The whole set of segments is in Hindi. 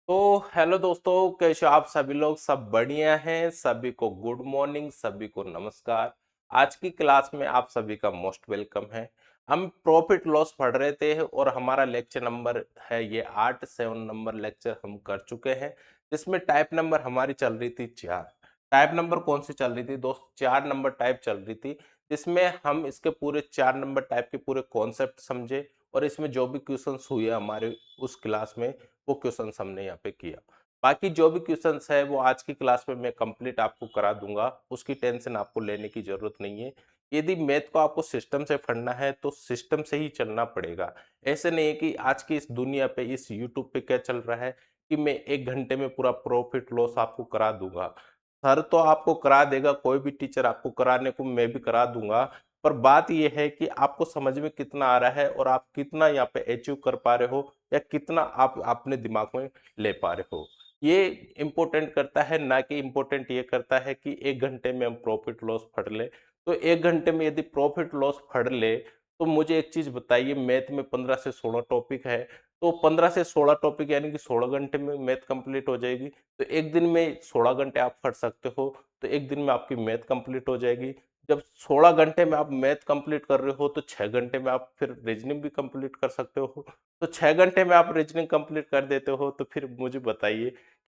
तो हेलो दोस्तों, कैसे हो आप सभी लोग? सब बढ़िया हैं। सभी को गुड मॉर्निंग, सभी को नमस्कार। आज की क्लास में आप सभी का मोस्ट वेलकम है। हम प्रॉफिट लॉस पढ़ रहे थे और हमारा लेक्चर नंबर है ये 7 नंबर लेक्चर हम कर चुके हैं, जिसमें टाइप नंबर हमारी चल रही थी 4। टाइप नंबर कौन सी चल रही थी दोस्त? 4 नंबर टाइप चल रही थी, जिसमें हम इसके पूरे 4 नंबर टाइप के पूरे कॉन्सेप्ट समझे और इसमें जो भी क्वेश्चंस हुए हमारे उस क्लास में वो क्वेश्चंस हमने यहाँ पे किया। बाकी जो भी क्वेश्चंस है वो आज की क्लास में मैं कंप्लीट आपको करा दूंगा, उसकी टेंशन आपको लेने की जरूरत नहीं है। यदि मैथ को आपको सिस्टम से पढ़ना है तो सिस्टम से ही चलना पड़ेगा। ऐसे नहीं है कि आज की इस दुनिया पे इस यूट्यूब पे क्या चल रहा है कि मैं 1 घंटे में पूरा प्रॉफिट लॉस आपको करा दूंगा। सर तो आपको करा देगा, कोई भी टीचर आपको कराने को मैं भी करा दूंगा, पर बात यह है कि आपको समझ में कितना आ रहा है और आप कितना यहाँ पे अचीव कर पा रहे हो या कितना आप अपने दिमाग में ले पा रहे हो, ये इंपॉर्टेंट करता है। ना कि इंपॉर्टेंट ये करता है कि 1 घंटे में हम प्रॉफिट लॉस पढ़ ले। तो 1 घंटे में यदि प्रॉफिट लॉस पढ़ ले तो मुझे एक चीज बताइए, मैथ में 15 से 16 टॉपिक है, तो 15 से 16 टॉपिक यानी कि 16 घंटे में मैथ कंप्लीट हो जाएगी। तो एक दिन में 16 घंटे आप पढ़ सकते हो, तो एक दिन में आपकी मैथ कंप्लीट हो जाएगी। जब 16 घंटे में आप मैथ कंप्लीट कर रहे हो तो 6 घंटे में आप फिर रीजनिंग भी कंप्लीट कर सकते हो। तो 6 घंटे में आप रीजनिंग कंप्लीट कर देते हो, तो फिर मुझे बताइए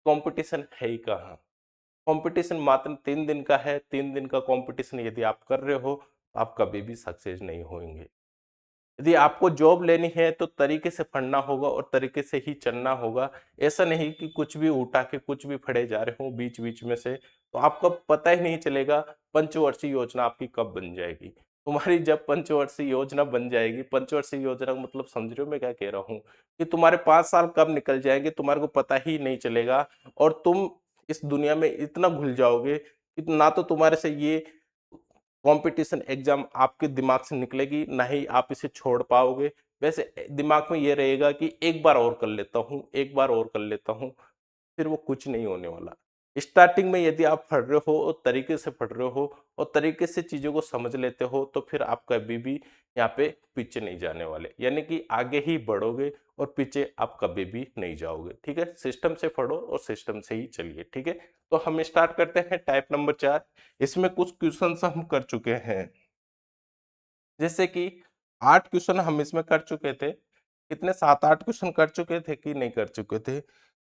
कंपटीशन है ही कहाँ? कंपटीशन मात्र 3 दिन का है। 3 दिन का कंपटीशन यदि आप कर रहे हो तो आप कभी भी सक्सेस नहीं होंगे। यदि आपको जॉब लेनी है तो तरीके से पढ़ना होगा और तरीके से ही चलना होगा। ऐसा नहीं कि कुछ भी उठा के कुछ भी पढ़े जा रहे हो बीच बीच में से, तो आपको पता ही नहीं चलेगा पंचवर्षीय योजना आपकी कब बन जाएगी। तुम्हारी जब पंचवर्षीय योजना बन जाएगी, पंचवर्षीय योजना का मतलब समझ रहे हो मैं क्या कह रहा हूँ, कि तुम्हारे 5 साल कब निकल जाएंगे तुम्हारे को पता ही नहीं चलेगा। और तुम इस दुनिया में इतना घुल जाओगे कि ना तो तुम्हारे से ये कंपटीशन एग्जाम आपके दिमाग से निकलेगी, ना ही आप इसे छोड़ पाओगे। वैसे दिमाग में ये रहेगा कि एक बार और कर लेता हूँ, एक बार और कर लेता हूँ, फिर वो कुछ नहीं होने वाला। स्टार्टिंग में यदि आप पढ़ रहे हो और तरीके से पढ़ रहे हो और तरीके से चीज़ों को समझ लेते हो तो फिर आप कभी भी यहाँ पे पीछे नहीं जाने वाले, यानी कि आगे ही बढ़ोगे और पीछे आप कभी भी नहीं जाओगे। ठीक है, सिस्टम से पढ़ो और सिस्टम से ही चलिए। ठीक है, तो हम स्टार्ट करते हैं टाइप नंबर 4। इसमें कुछ क्वेश्चन हम कर चुके हैं, जैसे कि 8 क्वेश्चन हम इसमें कर चुके थे। कितने, 7-8 क्वेश्चन कर चुके थे कि नहीं कर चुके थे?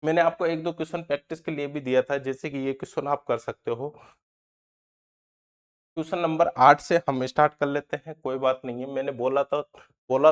मैंने आपको एक दो क्वेश्चन प्रैक्टिस के लिए भी दिया था, जैसे कि ये क्वेश्चन आप कर सकते हो। क्वेश्चन नंबर 8 से हम स्टार्ट कर लेते हैं, कोई बात नहीं है। मैंने बोला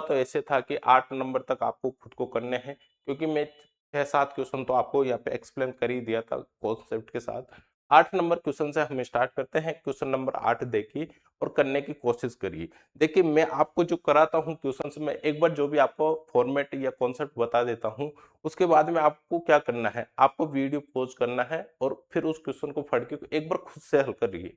तो ऐसे था कि 8 नंबर तक आपको खुद को करने हैं, क्योंकि मैं 6-7 क्वेश्चन तो आपको यहाँ पे एक्सप्लेन कर ही दिया था कॉन्सेप्ट के साथ। 8 नंबर क्वेश्चन से हम स्टार्ट करते हैं। क्वेश्चन नंबर 8 देखिए और करने की कोशिश करिए। देखिए, मैं आपको जो कराता हूँ क्वेश्चन में, एक बार जो भी आपको फॉर्मेट या कॉन्सेप्ट बता देता हूँ, उसके बाद में आपको क्या करना है, आपको वीडियो पॉज करना है और फिर उस क्वेश्चन को पढ़ के एक बार खुद से हल करिए।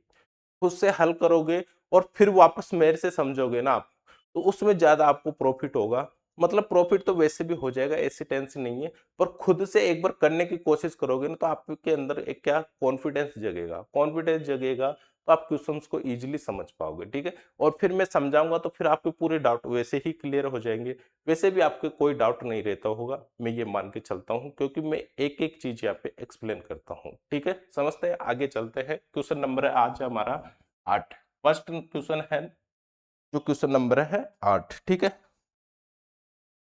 खुद से हल करोगे और फिर वापस मेरे से समझोगे ना आप, तो उसमें ज्यादा आपको प्रॉफिट होगा। मतलब प्रॉफिट तो वैसे भी हो जाएगा, ऐसी टेंशन नहीं है, पर खुद से एक बार करने की कोशिश करोगे ना तो आपके अंदर एक क्या कॉन्फिडेंस जगेगा। कॉन्फिडेंस जगेगा तो आप क्वेश्चंस को इजीली समझ पाओगे। ठीक है, और फिर मैं समझाऊंगा तो फिर आपके पूरे डाउट वैसे ही क्लियर हो जाएंगे। वैसे भी आपके कोई डाउट नहीं रहता होगा, मैं ये मान के चलता हूँ, क्योंकि मैं एक एक चीज यहाँ पे एक्सप्लेन करता हूँ। ठीक है, समझते हैं, आगे चलते हैं। क्वेश्चन नंबर है आज हमारा 8। फर्स्ट क्वेश्चन है, जो क्वेश्चन नंबर है 8। ठीक है,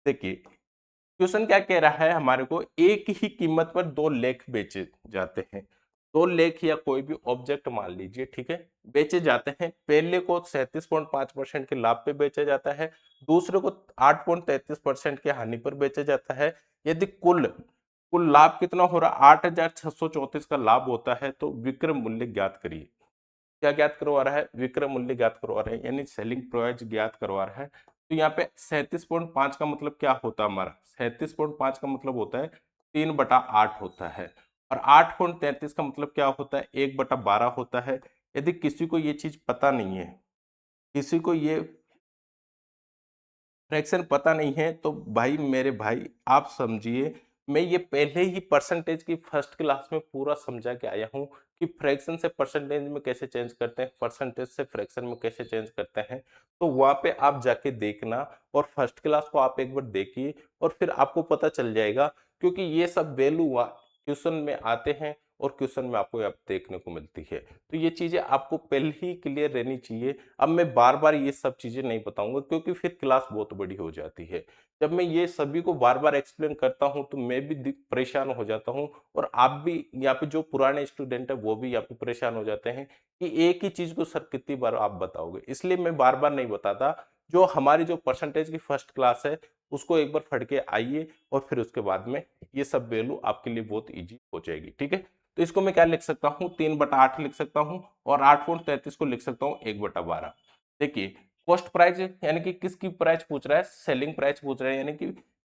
देखिए क्वेश्चन क्या कह रहा है हमारे को, एक ही कीमत पर दो लेख बेचे जाते हैं। दो लेख या कोई भी ऑब्जेक्ट मान लीजिए, ठीक है, बेचे जाते हैं। पहले को 37.5% के लाभ पे बेचा जाता है, दूसरे को 8.33% के हानि पर बेचा जाता है। यदि कुल कुल लाभ कितना हो रहा है, 8,634 का लाभ होता है, तो विक्रय मूल्य ज्ञात करिए। क्या ज्ञात करवा रहा है? विक्रय मूल्य ज्ञात करवा रहा है, यानी सेलिंग प्राइस ज्ञात करवा रहा है। तो यहाँ पे 37.5 का मतलब क्या होता है हमारा? 37.5 का मतलब होता है 3/8 होता है, और 8.33 का मतलब क्या होता है? 1/12 होता है। यदि किसी को ये चीज पता नहीं है, किसी को ये फ्रैक्शन पता नहीं है, तो भाई मेरे भाई आप समझिए, मैं ये पहले ही परसेंटेज की फर्स्ट क्लास में पूरा समझा के आया हूँ कि फ्रैक्शन से परसेंटेज में कैसे चेंज करते हैं, परसेंटेज से फ्रैक्शन में कैसे चेंज करते हैं, तो वहां पे आप जाके देखना और फर्स्ट क्लास को आप एक बार देखिए और फिर आपको पता चल जाएगा, क्योंकि ये सब वैल्यू क्वेश्चन में आते हैं और क्वेश्चन में आपको यहाँ देखने को मिलती है। तो ये चीजें आपको पहले ही क्लियर रहनी चाहिए। अब मैं बार बार ये सब चीजें नहीं बताऊंगा क्योंकि फिर क्लास बहुत बड़ी हो जाती है। जब मैं ये सभी को बार बार एक्सप्लेन करता हूँ तो मैं भी परेशान हो जाता हूँ और आप भी यहाँ पे जो पुराने स्टूडेंट है वो भी यहाँ पे परेशान हो जाते हैं कि एक ही चीज को सर कितनी बार आप बताओगे। इसलिए मैं बार बार नहीं बताता। जो हमारी जो परसेंटेज की फर्स्ट क्लास है उसको एक बार पढ़ के आइए और फिर उसके बाद में ये सब वैल्यू आपके लिए बहुत ईजी हो जाएगी। ठीक है, तो इसको मैं क्या लिख सकता हूँ, 3/8 लिख सकता हूँ और 8.33 को लिख सकता हूँ 1/12। देखिए कॉस्ट प्राइस यानी कि किसकी प्राइस पूछ रहा है, सेलिंग प्राइस पूछ रहा है, यानी कि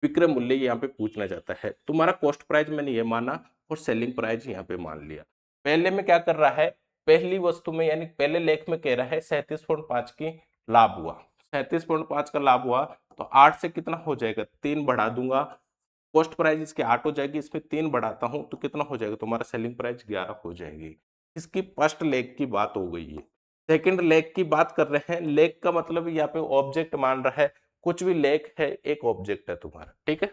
विक्रय मूल्य यहाँ पे पूछना चाहता है। तुम्हारा कॉस्ट प्राइस मैंने ये माना और सेलिंग प्राइस यहाँ पे मान लिया। पहले में क्या कर रहा है, पहली वस्तु में यानी पहले लेख में कह रहा है 37.5 की लाभ हुआ, 37.5 का लाभ हुआ तो 8 से कितना हो जाएगा, 3 बढ़ा दूंगा, कॉस्ट प्राइस इसकी 8 हो जाएगी, इसमें 3 बढ़ाता हूं तो कितना हो जाएगा, तुम्हारा सेलिंग प्राइस 11 हो जाएगी। इसकी फर्स्ट लेग की बात हो गई है। सेकंड लेग की बात कर रहे हैं, लेग का मतलब यहाँ पे ऑब्जेक्ट मान रहा है, कुछ भी लेग है एक ऑब्जेक्ट है तुम्हारा। ठीक है,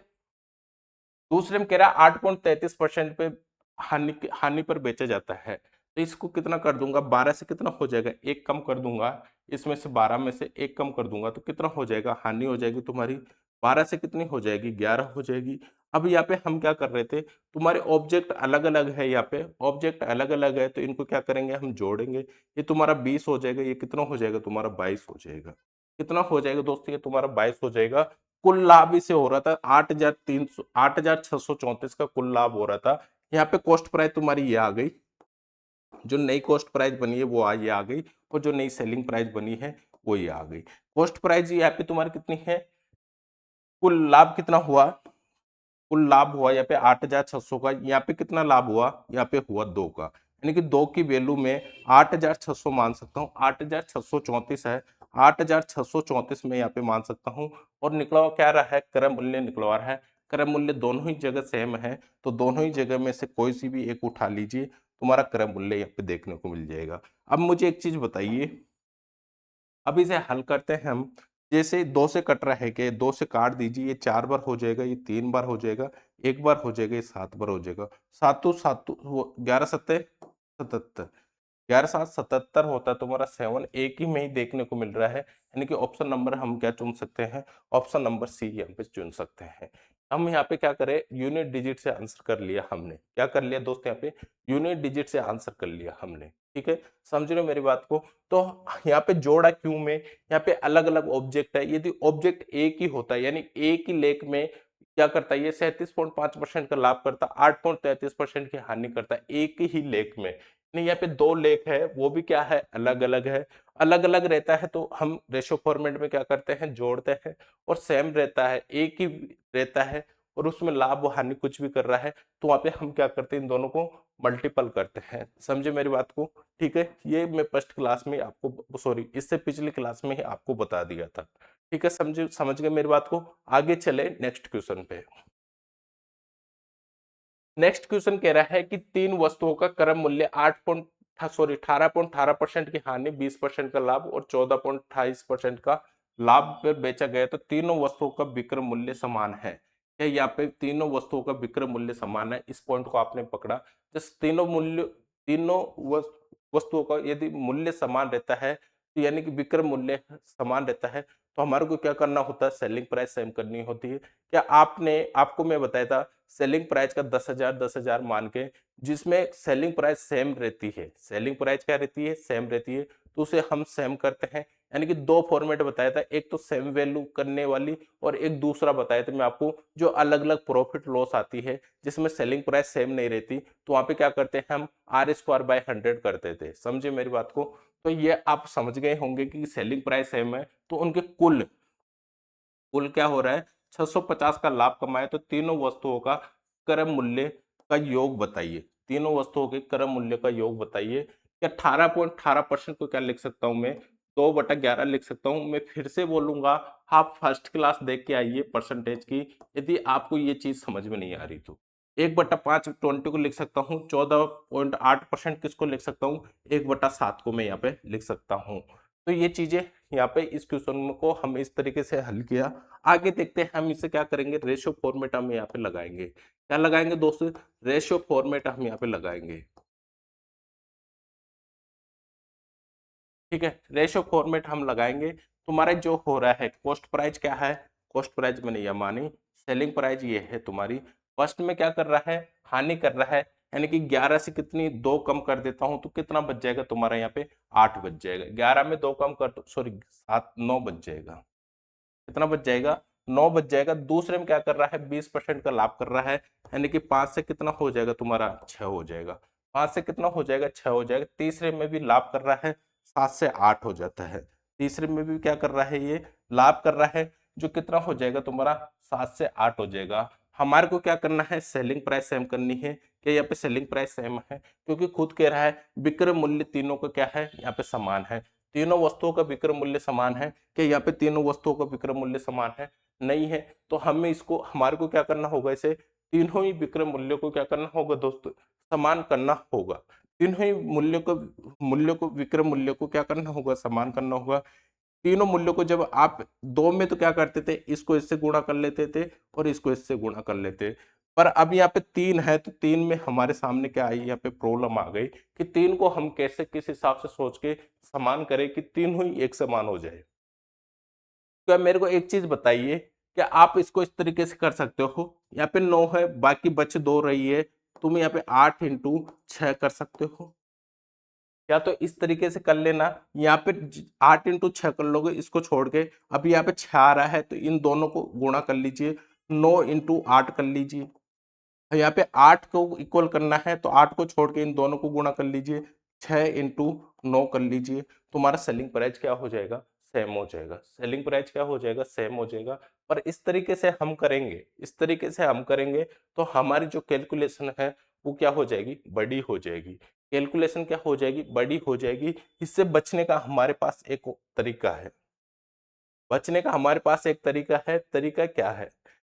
दूसरे में कह रहा है 8.33% पे हानि पर बेचा जाता है, तो इसको कितना कर दूंगा, 12 से कितना हो जाएगा, एक कम कर दूंगा, इसमें से 12 में से एक कम कर दूंगा तो कितना हो जाएगा, हानि हो जाएगी तुम्हारी 12 से कितनी हो जाएगी, 11 हो जाएगी। अब यहाँ पे हम क्या कर रहे थे, तुम्हारे ऑब्जेक्ट अलग अलग है, यहाँ पे ऑब्जेक्ट अलग अलग है तो इनको क्या करेंगे, हम जोड़ेंगे, ये तुम्हारा 20 हो जाएगा, ये कितना हो जाएगा तुम्हारा 22 हो जाएगा। कितना हो जाएगा दोस्तों, ये तुम्हारा 22 हो जाएगा। कुल लाभ इसे हो रहा था 8,634 का कुल लाभ हो रहा था। यहाँ पे कॉस्ट प्राइस तुम्हारी ये आ गई, जो नई कॉस्ट प्राइस बनी है वो ये आ गई और जो नई सेलिंग प्राइस बनी है वो ये आ गई। कॉस्ट प्राइस यहाँ पे तुम्हारी कितनी है, कुल लाभ कितना हुआ, कुल लाभ हुआ यहाँ पे 8,600 का, यहाँ पे कितना लाभ हुआ, यहाँ पे हुआ 2 का, यानी कि 2 की वैल्यू में 8,600 मान सकता हूँ, 8,634 है, 8,634 में यहाँ पे मान सकता हूँ। और निकला हुआ क्या रहा है, क्रय मूल्य निकला हुआ है। क्रय मूल्य दोनों ही जगह सेम है तो दोनों ही जगह में से कोई सी भी एक उठा लीजिए, तुम्हारा क्रय मूल्य यहाँ पे देखने को मिल जाएगा। अब मुझे एक चीज बताइए, अब इसे हल करते हैं हम। जैसे 2 से कट रहा है कि 2 से काट दीजिए, ये 4 बार हो जाएगा, ये 3 बार हो जाएगा, 1 बार हो जाएगा, ये 7 बार हो जाएगा। 7 वो 11 सत्ते 77, 11 7 77 होता है तुम्हारा 7, एक ही में ही देखने को मिल रहा है, यानी कि ऑप्शन नंबर हम क्या चुन सकते हैं, ऑप्शन नंबर सी यहाँ पे चुन सकते हैं। हम यहाँ पे क्या करें, यूनिट डिजिट से आंसर कर लिया हमने, क्या कर लिया दोस्त, यहाँ पे यूनिट डिजिट से आंसर कर लिया हमने। ठीक है, समझ रहे हो मेरी बात को। तो यहाँ पे जोड़ा क्यों में, यहाँ पे अलग अलग ऑब्जेक्ट है, यदि ऑब्जेक्ट एक ही होता है यानी एक ही लेख में क्या करता है, ये 37.5% का लाभ करता, 8.33% की हानि करता है एक ही लेख में। नहीं, यहाँ पे 2 लेख है वो भी क्या है, अलग अलग है। अलग अलग रहता है तो हम रेशो फॉर्मेट में क्या करते हैं, जोड़ते हैं। और सेम रहता है, एक ही रहता है और उसमें लाभ व हानि कुछ भी कर रहा है तो वहां पे हम क्या करते हैं, इन दोनों को मल्टीपल करते हैं। समझे मेरी बात को। ठीक है, ये मैं फर्स्ट क्लास में आपको, सॉरी इससे पिछली क्लास में ही आपको बता दिया था। ठीक है, समझे, समझ गए मेरी बात को। आगे चले नेक्स्ट क्वेश्चन पे। नेक्स्ट क्वेश्चन कह रहा है कि 3 वस्तुओं का क्रय मूल्य 18.18% की हानि, 20% का लाभ और 14.28% का लाभ पर बेचा गया तो तीनों वस्तुओं का विक्रय मूल्य समान है। क्या यहाँ पे तीनों वस्तुओं का विक्रय मूल्य समान है, इस पॉइंट को आपने पकड़ा। जिस तीनों वस्तुओं का यदि मूल्य समान रहता है तो यानी कि विक्रय मूल्य समान रहता है तो हमारे को क्या करना होता है, सेलिंग प्राइस सेम करनी होती है। क्या आपने, आपको मैं बताया था सेलिंग प्राइस का 10,000 मान के, जिसमें सेलिंग प्राइस सेम रहती है, सेलिंग प्राइस क्या रहती है, सेम रहती है, तो उसे हम सेम करते हैं। यानी कि 2 फॉर्मेट बताया था, एक तो सेम वैल्यू करने वाली और एक दूसरा बताया था मैं आपको जो अलग अलग प्रॉफिट लॉस आती है जिसमें सेलिंग प्राइस सेम नहीं रहती, तो वहां पे क्या करते हैं हम R² बाय 100 करते थे। समझे मेरी बात को। तो ये आप समझ गए होंगे कि सेलिंग प्राइस सेम है तो उनके कुल कुल क्या हो रहा है, 650 का लाभ कमाए तो तीनों वस्तुओं का क्रय मूल्य का योग बताइए, तीनों वस्तुओं के क्रय मूल्य का योग बताइए। क्या 18.18% को क्या लिख सकता हूं मैं, 2/11 लिख सकता हूं। मैं फिर से बोलूंगा, आप फर्स्ट क्लास देख के आइए परसेंटेज की, यदि आपको ये चीज समझ में नहीं आ रही तो 1/5 20 को लिख सकता हूँ, 14.8% किसको लिख सकता हूँ, 1/7 को मैं यहाँ पे लिख सकता हूँ। तो ये चीजें यहाँ पे इस क्वेश्चन को हम इस तरीके से हल किया। आगे देखते हैं हम इसे क्या करेंगे, रेशियो फॉर्मेट हम यहाँ पे लगाएंगे। क्या लगाएंगे दोस्तों, रेशियो फॉर्मेट हम यहाँ पे लगाएंगे। ठीक है, रेशियो फॉर्मेट हम लगाएंगे। तुम्हारा जो हो रहा है कॉस्ट प्राइस क्या है, कॉस्ट प्राइस मैंने ये मानी, सेलिंग प्राइस ये है तुम्हारी। फर्स्ट में क्या कर रहा है, हानि कर रहा है, यानी कि 11 से कितनी 2 कम कर देता हूं तो कितना बच जाएगा तुम्हारा यहाँ पे 8 बच जाएगा। 11 में 2 कम कर, सॉरी 7 9 बच जाएगा। कितना बच जाएगा, 9 बच जाएगा। दूसरे में क्या कर रहा है, 20% का लाभ कर रहा है, यानी कि 5 से कितना हो जाएगा तुम्हारा 6 हो जाएगा। 5 से कितना हो जाएगा, 6 हो जाएगा। तीसरे में भी लाभ कर रहा है, 7 से 8 हो जाता है। तीसरे में भी क्या कर रहा है, ये लाभ कर रहा है, जो कितना हो जाएगा तुम्हारा 7 से 8 हो जाएगा। हमारे को क्या करना है, सेलिंग प्राइस सेम करनी है। क्या यहाँ पे सेलिंग प्राइस सेम है, क्योंकि खुद कह रहा है विक्रय मूल्य तीनों का क्या है, यहाँ पे समान है। तीनों वस्तुओं का विक्रय मूल्य समान है। क्या यहाँ पे तीनों वस्तुओं का विक्रय मूल्य समान है, नहीं है। तो हमें इसको, हमारे को क्या करना होगा, इसे तीनों ही विक्रय मूल्यों को क्या करना होगा दोस्तों, समान करना होगा। तीनों ही मूल्यों को विक्रय मूल्य को क्या करना होगा, समान करना होगा। तीनों मूल्यों को जब आप दो में तो क्या करते थे, इसको इससे गुणा कर लेते थे और इसको इससे गुणा कर लेते। पर अब यहाँ पे 3 है, तो 3 में हमारे सामने क्या आई, यहाँ पे प्रॉब्लम आ गई कि 3 को हम कैसे किस हिसाब से सोच के समान करें कि तीनों ही एक समान हो जाए। तो अब मेरे को एक चीज बताइए, क्या आप इसको इस तरीके से कर सकते हो, यहाँ पे 9 है, बाकी बच 2 रही है, तुम यहाँ पे 8 × 6 कर सकते हो। या तो इस तरीके से कर लेना, यहाँ पे 8 × 6 कर लोगे इसको छोड़ के। अब यहाँ पे 6 आ रहा है तो इन दोनों को गुणा कर लीजिए, 9 × 8 कर लीजिए। यहाँ पे 8 को इक्वल करना है तो 8 को छोड़ के इन दोनों को गुणा कर लीजिए, 6 × 9 कर लीजिए। तुम्हारा सेलिंग प्राइस क्या हो जाएगा, सेम हो जाएगा। सेलिंग प्राइस क्या हो जाएगा, सेम हो जाएगा। पर इस तरीके से हम करेंगे, इस तरीके से हम करेंगे तो हमारी जो कैलकुलेशन है वो क्या हो जाएगी, बड़ी हो जाएगी। कैलकुलेशन क्या हो जाएगी, बड़ी हो जाएगी। इससे बचने का हमारे पास एक तरीका है, बचने का हमारे पास एक तरीका है। तरीका क्या है,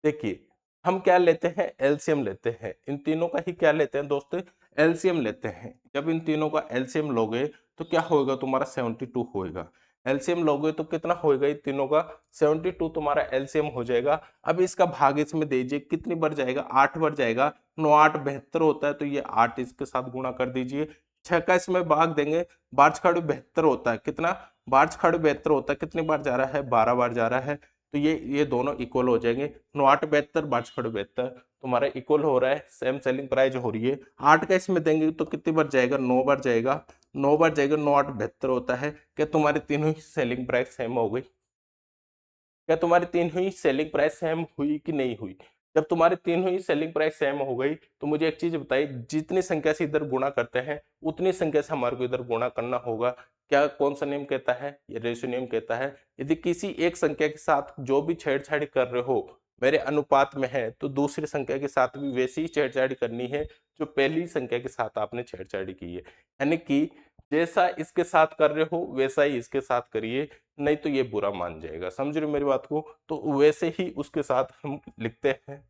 देखिए हम क्या लेते हैं, एलसीएम लेते हैं। इन तीनों का ही क्या लेते हैं दोस्तों, एलसीएम लेते हैं। जब इन तीनों का एलसीएम लोगे तो क्या होगा, तुम्हारा 72 होएगा। एलसीएम लोगे तो कितना होएगा, इन तीनों का 72 तुम्हारा एलसीएम हो जाएगा। अब इसका भाग इसमें दीजिए, कितनी बार जाएगा, 8 बार जाएगा। 9 8 72 होता है, तो ये 8 इसके साथ गुणा कर दीजिए। 6 का इसमें भाग देंगे, 12×6 72 होता है, कितना, 12×6 72 होता है, कितनी बार जा रहा है, 12 बार जा रहा है। तो ये दोनों इक्वल हो जाएंगे। 9 8 72, 12×6 72 तुम्हारा इक्वल हो रहा है, सेम सेलिंग प्राइस हो रही है। 8 का इसमें देंगे तो कितनी बार जाएगा, 9 बार जाएगा। 9 बार जाएगा, 9 8 72 होता है। क्या तुम्हारी तीनों ही सेलिंग प्राइस सेम हो गई, क्या तुम्हारी तीनों ही सेलिंग प्राइस सेम हुई कि नहीं हुई। जब तुम्हारी तीनों ही सेलिंग प्राइस सेम हो गई तो मुझे एक चीज बताइए, जितनी संख्या से इधर गुणा करते हैं उतनी संख्या से हमारे को इधर गुणा करना होगा। क्या कौन सा नियम कहता है, ये रेशियो नियम कहता है, यदि किसी एक संख्या के साथ जो भी छेड़छाड़ कर रहे हो मेरे अनुपात में है तो दूसरी संख्या के साथ भी वैसी ही छेड़छाड़ करनी है जो पहली संख्या के साथ आपने छेड़छाड़ की है। यानी कि जैसा इसके साथ कर रहे हो वैसा ही इसके साथ करिए, नहीं तो ये बुरा मान जाएगा। समझ रहे हो मेरी बात को, तो वैसे ही उसके साथ हम लिखते हैं।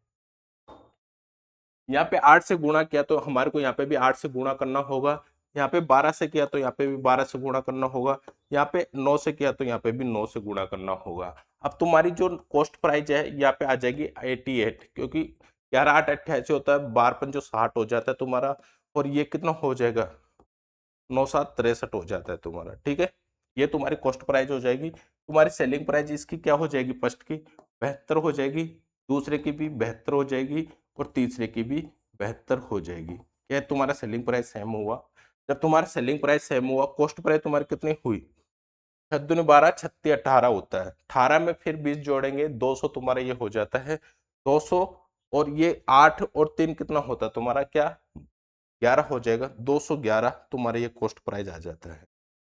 यहाँ पे 8 से गुणा किया तो हमारे को यहाँ पे भी 8 से गुणा करना होगा। यहाँ पे 12 से किया तो यहाँ पे भी 12 से गुणा करना होगा। यहाँ पे 9 से किया तो यहाँ पे भी 9 से गुणा करना होगा। अब तुम्हारी जो कॉस्ट प्राइस है यहाँ पे आ जाएगी 88, क्योंकि 11 8 88 होता है, 12 5 60 हो जाता है तुम्हारा। और ये कितना हो जाएगा, 9 7 63 हो जाता है तुम्हारा। ठीक है, ये तुम्हारी कॉस्ट प्राइस हो जाएगी। तुम्हारी सेलिंग प्राइस इसकी क्या हो जाएगी, फर्स्ट की 72 हो जाएगी, दूसरे की भी 72 हो जाएगी और तीसरे की भी 72 हो जाएगी। क्या तुम्हारा सेलिंग प्राइस सेम हुआ। जब तुम्हारा सेलिंग प्राइस सेम हुआ, कॉस्ट प्राइस तुम्हारी कितनी हुई, 6 दूनी 12 36 18 होता है। 18 में फिर 20 जोड़ेंगे, 200 तुम्हारा ये हो जाता है, 200। और ये 8 और 3 कितना होता है तुम्हारा, क्या 11 हो जाएगा। 211 तुम्हारा ये कॉस्ट प्राइस आ जाता है।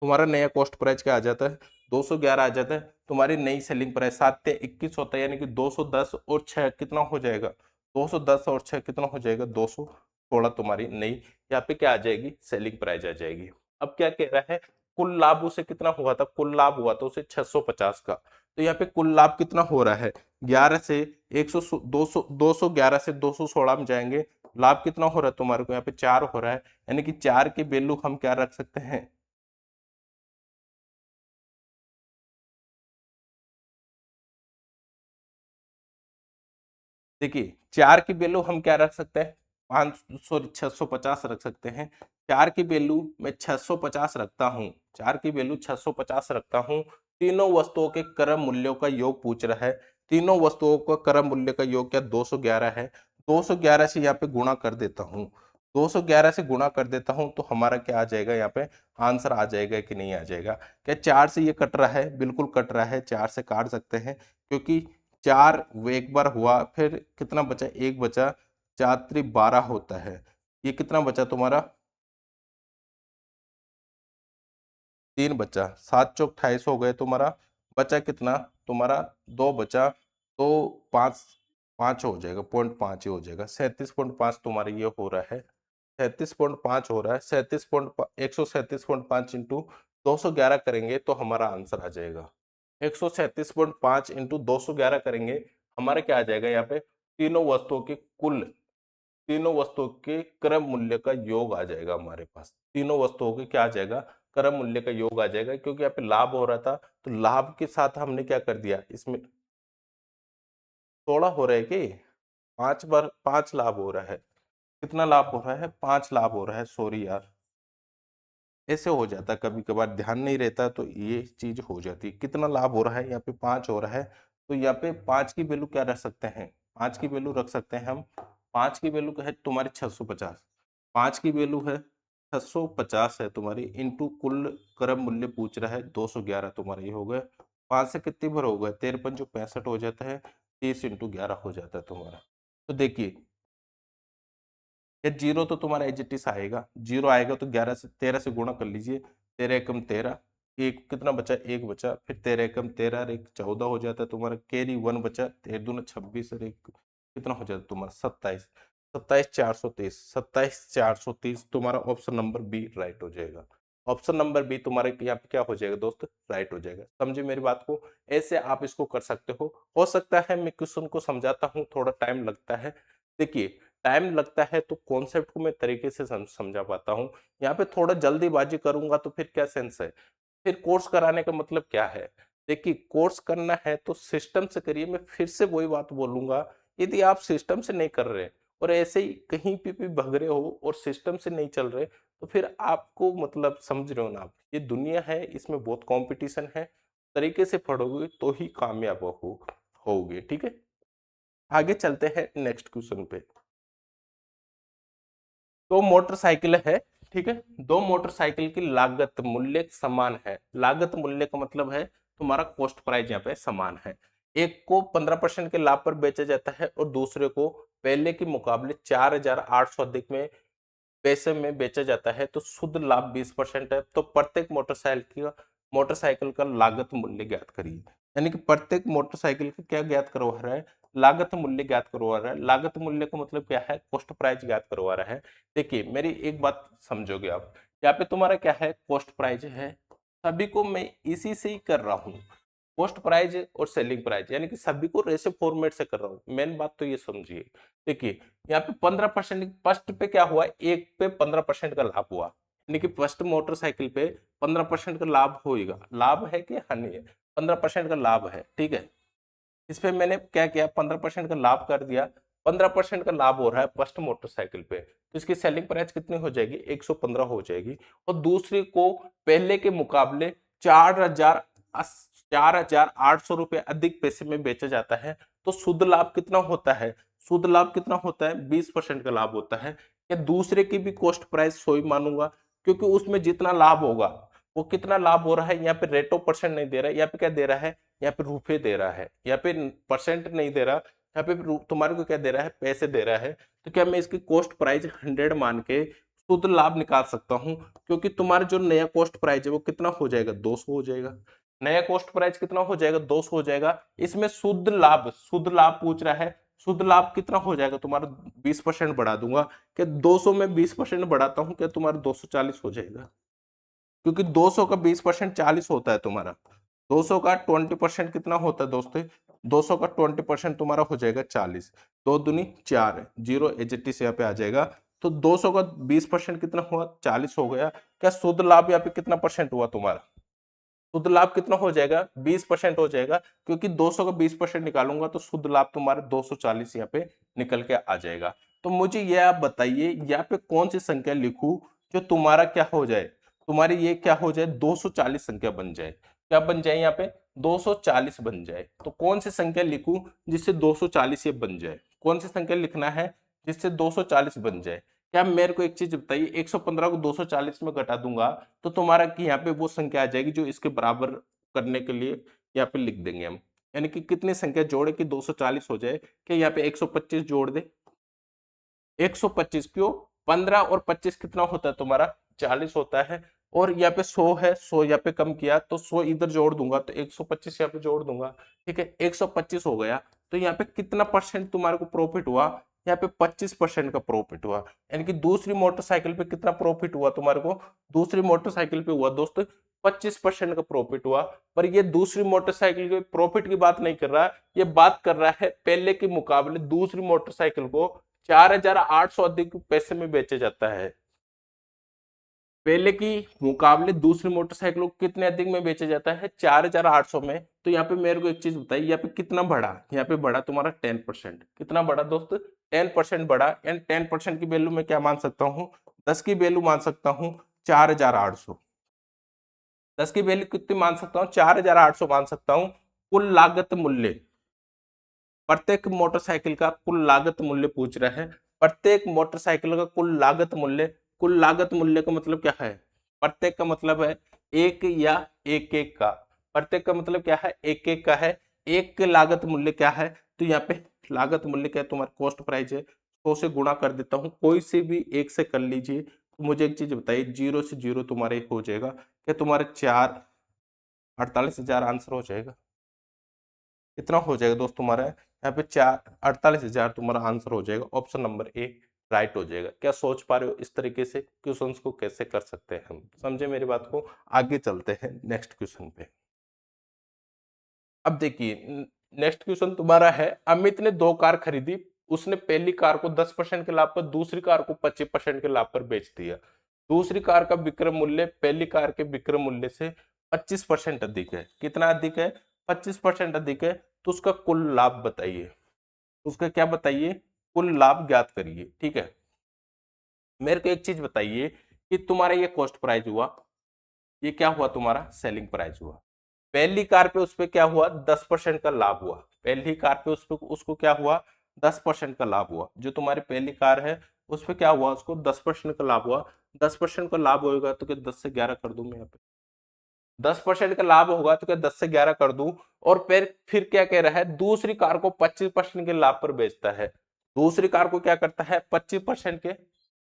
तुम्हारा नया कॉस्ट प्राइस क्या आ जाता है, 211 आ जाता है। तुम्हारी नई सेलिंग प्राइस 7 से 21 होता है, यानी कि 210 और 6 कितना हो जाएगा, 210 और 6 कितना हो जाएगा, 216 तुम्हारी नई यहाँ पे क्या आ जाएगी, सेलिंग प्राइस आ जाएगी। अब क्या कह रहा है, कुल लाभ उसे कितना हुआ था, कुल लाभ हुआ था उसे 650 का। तो यहाँ पे कुल लाभ कितना हो रहा है, 11 से 100 211 से 216 में जाएंगे लाभ कितना हो रहा है तुम्हारे को, यहाँ पे 4 हो रहा है, यानी कि 4 की वैल्यू हम क्या रख सकते हैं, देखिए 4 की वैल्यू हम क्या रख सकते हैं, 650 रख सकते हैं। 4 की वैल्यू मैं 650 रखता हूँ, 4 की वैल्यू 650 रखता हूँ। तीनों वस्तुओं के क्रम मूल्यों का योग पूछ रहा है। तीनों वस्तुओं का क्रम मूल्य का योग क्या 211 है। 211 से यहाँ पे गुणा कर देता हूँ, 211 से गुणा कर देता हूँ तो हमारा क्या आ जाएगा, यहाँ पे आंसर आ जाएगा कि नहीं आ जाएगा। क्या 4 से ये कट रहा है, बिल्कुल कट रहा है, 4 से काट सकते हैं, क्योंकि 4 वो एक बार हुआ, फिर कितना बचा, एक बचा, 4 × 3 = 12 होता है। ये कितना बचा तुम्हारा, 3 बचा, 7 × 4 = 28 हो गए तुम्हारा। बचा कितना तुम्हारा, 2 बचा, तो 5 5 हो जाएगा, 0.5 ही हो जाएगा, 37.5 तुम्हारा ये हो रहा है, 37.5 हो रहा है। 137.5 इंटू 211 करेंगे तो हमारा आंसर आ जाएगा। 137.5 इंटू 211 करेंगे, हमारा क्या आ जाएगा, यहाँ पे तीनों वस्तुओं के क्रम मूल्य का योग आ जाएगा हमारे पास। तीनों वस्तुओं के क्या आ जाएगा, क्रम मूल्य का योग आ जाएगा, क्योंकि यहाँ पे लाभ हो रहा था, तो लाभ के साथ हमने क्या कर दिया इसमें, 16 हो रहा है कि 5 बार 5 लाभ हो रहा है, कितना लाभ हो रहा है, 5 लाभ हो रहा है, सॉरी यार, ऐसे हो जाता है कभी कभार, ध्यान नहीं रहता तो ये चीज हो जाती है। कितना लाभ हो रहा है, यहाँ पे 5 हो रहा है, तो यहाँ पे 5 की वैल्यू क्या रख सकते हैं, 5 की वैल्यू रख सकते हैं हम, 5 की वैल्यू है तुम्हारी 650, 5 की वैल्यू है 650 है तुम्हारी, इंटू कुल क्रम मूल्य पूछ रहा है 211 तुम्हारा, ये हो गया 5 से कितनी बार हो गया, 13×5 = 65 हो जाता है, 30 × 11 हो जाता है तुम्हारा। तो देखिए ये जीरो तो तुम्हारा एज इट इज आएगा, जीरो आएगा तो 13 से गुणा कर लीजिए, 13 × 13, एक कितना बचा, एक बचा, फिर 13 × 13 और एक 14 हो जाता है तुम्हारा, कैरी 1 बचा, 13 × 2 = 26 और एक कितना हो जाता है तुम्हारा 27, 27 430, 27 430 तुम्हारा ऑप्शन नंबर बी राइट हो जाएगा। ऑप्शन नंबर बी तुम्हारे यहाँ पे क्या हो जाएगा दोस्त, राइट हो जाएगा। समझे मेरी बात को, ऐसे आप इसको कर सकते हो सकता है मैं क्वेश्चन को समझाता हूँ थोड़ा टाइम लगता है, देखिए टाइम लगता है तो कॉन्सेप्ट को मैं तरीके से समझा पाता हूँ। यहाँ पे थोड़ा जल्दीबाजी करूंगा तो फिर क्या सेंस है, फिर कोर्स कराने का मतलब क्या है। देखिए कोर्स करना है तो सिस्टम से करिए, मैं फिर से वही बात बोलूंगा, यदि आप सिस्टम से नहीं कर रहे और ऐसे ही कहीं पे भी भग रहे हो और सिस्टम से नहीं चल रहे, तो फिर आपको मतलब समझ रहे हो ना आप, ये दुनिया है, इसमें बहुत कंपटीशन है, तरीके से पढ़ोगे तो ही कामयाब होगे, ठीक है। आगे चलते हैं नेक्स्ट क्वेश्चन पे। दो मोटरसाइकिल है, ठीक है, दो मोटरसाइकिल की लागत मूल्य समान है, लागत मूल्य का मतलब है तुम्हारा कॉस्ट प्राइस यहाँ पे समान है। एक को 15% के लाभ पर बेचा जाता है और दूसरे को पहले के मुकाबले 4800 अधिक में पैसे में बेचा जाता है, तो शुद्ध लाभ 20% है। तो प्रत्येक मोटरसाइकिल का लागत मूल्य ज्ञात करिए, यानी कि प्रत्येक मोटरसाइकिल का क्या ज्ञात करवा रहा है, लागत मूल्य ज्ञात करवा रहा है। लागत मूल्य का मतलब क्या है, कॉस्ट प्राइस ज्ञात करवा रहा है। देखिए मेरी एक बात समझोगे आप, यहाँ पे तुम्हारा क्या है, कॉस्ट प्राइस है, सभी को मैं इसी से ही कर रहा हूँ, कॉस्ट प्राइस और सेलिंग प्राइस, यानी कि सभी को रेशो फॉर्मेट से कर रहा हूँ। मेन बात तो ये समझिए, देखिए यहाँ पे 15% फर्स्ट पे क्या हुआ, एक पे 15% का लाभ हुआ, यानी कि फर्स्ट मोटरसाइकिल पे 15% का लाभ होएगा, लाभ है कि हानि है, 15% का लाभ है, ठीक है। इस पे मैंने क्या किया, 15% का लाभ कर दिया, 15% का लाभ हो रहा है फर्स्ट मोटरसाइकिल पे, तो इसकी सेलिंग प्राइस कितनी हो जाएगी, 115 हो जाएगी। और दूसरी को पहले के मुकाबले 4,800 रुपए अधिक पैसे में बेचा जाता है, तो शुद्ध लाभ कितना होता है, शुद्ध लाभ कितना होता है, 20% का लाभ होता है। या दूसरे की भी कॉस्ट प्राइस 100 ही मानूंगा, क्योंकि उसमें जितना लाभ होगा, वो कितना लाभ हो रहा है, यहाँ पे रेट ऑफ परसेंट नहीं दे रहा है, यहाँ पे क्या दे रहा है, यहाँ पे रुपए दे रहा है, यहाँ पे परसेंट नहीं दे रहा, यहाँ पे तुम्हारे को क्या दे रहा है, पैसे दे रहा है। तो क्या मैं इसकी कॉस्ट प्राइस 100 मान के शुद्ध लाभ निकाल सकता हूँ, क्योंकि तुम्हारा जो नया कॉस्ट प्राइस है वो कितना हो जाएगा, 200 हो जाएगा। नया कॉस्ट प्राइस कितना हो जाएगा, 200 हो जाएगा। इसमें शुद्ध लाभ पूछ रहा है, शुद्ध लाभ कितना हो जाएगा तुम्हारा, 20% बढ़ा दूंगा, क्या 200 में 20% बढ़ाता हूँ, क्या तुम्हारा 240 हो जाएगा, क्योंकि 200 का 20% 40 होता है तुम्हारा, 200 का 20% कितना होता है दोस्तों, 200 का 20% तुम्हारा हो जाएगा 40, 2 दूनी 4, जीरो एजेटिस यहाँ पे आ जाएगा। तो 200 का 20% कितना हुआ, 40 हो गया। क्या शुद्ध लाभ यहाँ पे कितना परसेंट हुआ तुम्हारा, शुद्ध लाभ कितना हो जाएगा, 20% हो जाएगा, क्योंकि 200 का 20% निकालूंगा तो शुद्ध लाभ तुम्हारा 240 यहाँ पे निकल के आ जाएगा। तो मुझे ये आप बताइए यहाँ पे कौन सी संख्या लिखूं जो तुम्हारा क्या हो जाए, तुम्हारी ये क्या हो जाए, 240 संख्या बन जाए। क्या बन जाए यहाँ पे, 240 बन जाए। तो कौन सी संख्या लिखूं जिससे 240 ये बन जाए, कौन सी संख्या लिखना है जिससे 240 बन जाए। क्या मेरे को एक चीज बताइए, 115 को 240 में घटा दूंगा तो तुम्हारा कि यहाँ पे वो संख्या आ जाएगी जो इसके बराबर करने के लिए यहाँ पे लिख देंगे हम। यानी कि कितनी संख्या जोड़े कि 240 हो जाए, कि यहाँ पे 125 जोड़ दे, 125 क्यों, 15 और 25 कितना होता है तुम्हारा, 40 होता है। और यहाँ पे 100 है, 100 यहाँ पे कम किया तो 100 इधर जोड़ दूंगा तो 125 यहाँ पे जोड़ दूंगा। ठीक है, 125 हो गया। तो यहाँ पे कितना परसेंट तुम्हारे को प्रॉफिट हुआ, यहाँ पे 25% का प्रॉफिट हुआ। यानी कि दूसरी मोटरसाइकिल पे कितना प्रॉफिट हुआ तुम्हारे को, दूसरी मोटरसाइकिल पे हुआ दोस्तों 25% का प्रॉफिट हुआ। पर ये दूसरी मोटरसाइकिल के प्रॉफिट की बात नहीं कर रहा, ये बात कर रहा है पहले के मुकाबले दूसरी मोटरसाइकिल को 4800 अधिक पैसे में बेचा जाता है। पहले की मुकाबले दूसरी मोटरसाइकिलों को कितने अधिक में बेचा जाता है, 4800 में। तो यहाँ पे मेरे को एक चीज बताइए, यहाँ पे कितना बढ़ा, यहाँ पे बढ़ा तुम्हारा 10%। कितना बढ़ा दोस्त, 10% बढ़ा। एंड 10% की वैल्यू मैं क्या मान सकता हूँ, 10 की वैल्यू मान सकता हूँ 4800। 10 की वैल्यू कितनी मान सकता हूँ, 4800 मान सकता हूँ। कुल लागत मूल्य, प्रत्येक मोटरसाइकिल का कुल लागत मूल्य पूछ रहा है, प्रत्येक मोटरसाइकिल का कुल लागत मूल्य। कुल लागत मूल्य का मतलब क्या है, प्रत्येक का मतलब है एक या एक एक का, प्रत्येक का मतलब क्या है, एक एक का है। एक के लागत मूल्य क्या है, तो यहाँ पे लागत मूल्य क्या है, तुम्हारा कॉस्ट प्राइस है। 100 से गुणा कर देता हूँ, कोई से भी एक से कर लीजिए। तो मुझे एक चीज बताइए, जीरो से जीरो तुम्हारे हो जाएगा, क्या तुम्हारे 48,000 आंसर हो जाएगा। कितना हो जाएगा दोस्त तुम्हारा, यहाँ पे 48,000 तुम्हारा आंसर हो जाएगा। ऑप्शन नंबर ए राइट हो जाएगा। क्या सोच पा रहे हो इस तरीके से क्वेश्चंस को कैसे कर सकते हैं हम, समझे मेरी बात को। आगे चलते हैं नेक्स्ट क्वेश्चन पे। अब देखिए नेक्स्ट क्वेश्चन तुम्हारा है, अमित ने 2 कार खरीदी, उसने पहली कार को 10% के लाभ पर, दूसरी कार को 25% के लाभ पर बेच दिया। दूसरी कार का विक्रय मूल्य पहली कार के विक्रय मूल्य से 25% अधिक है। कितना अधिक है, 25% अधिक है। तो उसका कुल लाभ बताइए, उसका क्या बताइए, कुल लाभ ज्ञात करिए। ठीक है, मेरे को एक चीज बताइए कि तुम्हारा ये कॉस्ट प्राइस हुआ, ये क्या हुआ तुम्हारा सेलिंग प्राइस हुआ। पहली कार पे उस पे क्या हुआ, 10% का लाभ हुआ। पहली कार पे उस पे उसको क्या हुआ, 10% का लाभ हुआ। जो तुम्हारी पहली कार है उस पे क्या हुआ, उसको 10% का लाभ हुआ। 10% का लाभ होगा तो क्या 10 से 11 कर दूं मैं यहाँ पे, 10% का लाभ होगा तो क्या 10 से 11 कर दूं। और फिर क्या कह रहा है, दूसरी कार को 25% के लाभ पर बेचता है। दूसरी कार को क्या करता है, 25% के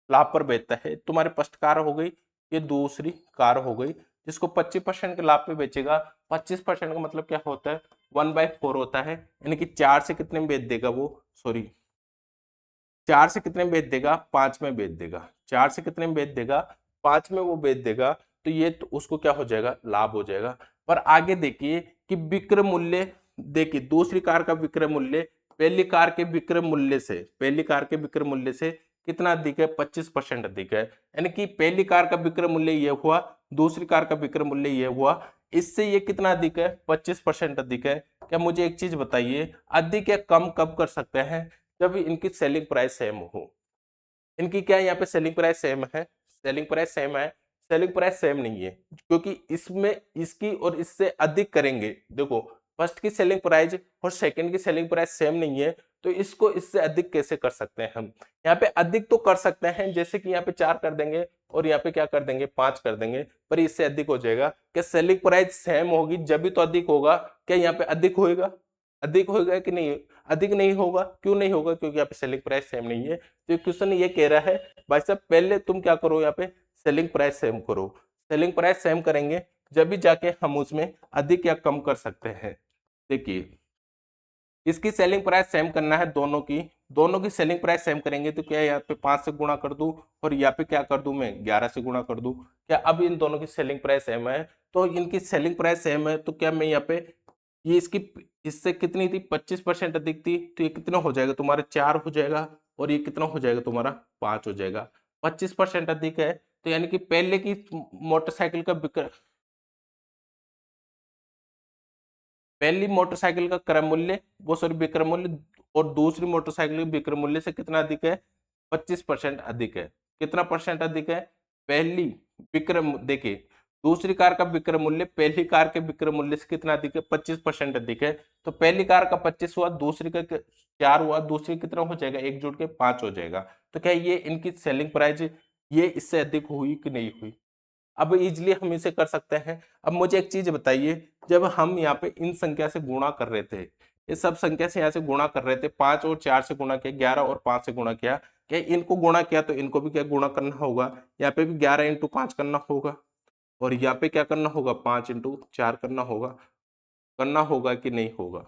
लाभ पर बेचता है। तुम्हारी फर्स्ट कार हो गई, ये दूसरी कार हो गई जिसको 25% के लाभ पे बेचेगा। 25% का मतलब क्या होता है, 1/4 होता है। यानी कि 4 से कितने में बेच देगा वो, सॉरी 4 से कितने में बेच देगा, 5 में बेच देगा। 4 से कितने में बेच देगा, 5 में वो बेच देगा। तो ये तो उसको क्या हो जाएगा, लाभ हो जाएगा। पर आगे देखिए कि विक्रय मूल्य, देखिए दूसरी कार का विक्रय मूल्य पहली कार के विक्रय मूल्य से, पहली कार के विक्रय मूल्य से कितना अधिक है, 25% अधिक है। यानी कि पहली कार का विक्रय मूल्य ये हुआ, दूसरी कार का विक्रय मूल्य ये हुआ, इससे ये कितना अधिक है, 25% अधिक है। क्या मुझे एक चीज बताइए, अधिक या कम कब कर सकते हैं, जब इनकी सेलिंग प्राइस सेम हो। इनकी क्या यहाँ पे सेलिंग प्राइस सेम है, सेलिंग प्राइस सेम है, सेलिंग प्राइस सेम नहीं है, क्योंकि इसमें इसकी और इससे अधिक करेंगे। देखो फर्स्ट की सेलिंग प्राइस और सेकंड की सेलिंग प्राइस सेम नहीं है, तो इसको इससे अधिक कैसे कर सकते हैं हम। यहाँ पे अधिक तो कर सकते हैं, जैसे कि यहाँ पे 4 कर देंगे और यहाँ पे क्या कर देंगे, 5 कर देंगे। पर इससे अधिक हो जाएगा। क्या सेलिंग प्राइस सेम होगी जब भी तो अधिक होगा, क्या यहाँ पे अधिक होएगा, अधिक होएगा कि नहीं, अधिक नहीं होगा। क्यों नहीं होगा, क्योंकि यहाँ पे सेलिंग प्राइस सेम नहीं है। तो क्वेश्चन ये कह रहा है भाई साहब पहले तुम क्या करो, यहाँ पे सेलिंग प्राइस सेम करो। सेलिंग प्राइस सेम करेंगे जब भी जाके हम उसमें अधिक या कम कर सकते हैं। देखिए इसकी सेलिंग प्राइस सेम करना है, दोनों की सेलिंग प्राइस सेम करेंगे तो क्या यहाँ पे 5 से गुणा कर दूं और यहाँ पे क्या कर दूं मैं 11 से गुणा कर दूं। क्या अब इन दोनों की सेलिंग प्राइस सेम है, तो इनकी सेलिंग प्राइस सेम है तो क्या मैं यहाँ पे ये इसकी इससे कितनी थी, 25% अधिक थी, तो ये कितना हो जाएगा तुम्हारा 4 हो जाएगा, और ये कितना हो जाएगा तुम्हारा 5 हो जाएगा। 25% अधिक है, तो यानी कि पहले की मोटरसाइकिल का विक्रय, पहली मोटरसाइकिल का क्रय मूल्य, वो सॉरी विक्रय मूल्य, और दूसरी मोटरसाइकिल के विक्रय मूल्य से कितना अधिक है, 25% अधिक है। कितना परसेंट अधिक है, पहली विक्रय, देखिए दूसरी कार का विक्रय मूल्य पहली कार के विक्रय मूल्य से कितना अधिक है, 25% अधिक है। तो पहली कार का 25 हुआ, दूसरी का 4 हुआ, दूसरी कितना हो जाएगा, एक जुड़ के 5 हो जाएगा। तो क्या ये इनकी सेलिंग प्राइस ये इससे अधिक हुई कि नहीं हुई। अब इजिली हम इसे कर सकते हैं। अब मुझे एक चीज बताइए, जब हम यहाँ पे इन संख्या से गुणा कर रहे थे, ये सब संख्या से यहाँ से गुणा कर रहे थे, 5 और 4 से गुणा किया, 11 और 5 से गुणा किया, क्या इनको गुणा किया तो इनको भी क्या गुणा करना होगा, यहाँ पे भी 11 × 5 करना होगा, और यहाँ पे क्या करना होगा, 5 × 4 करना होगा कि नहीं होगा।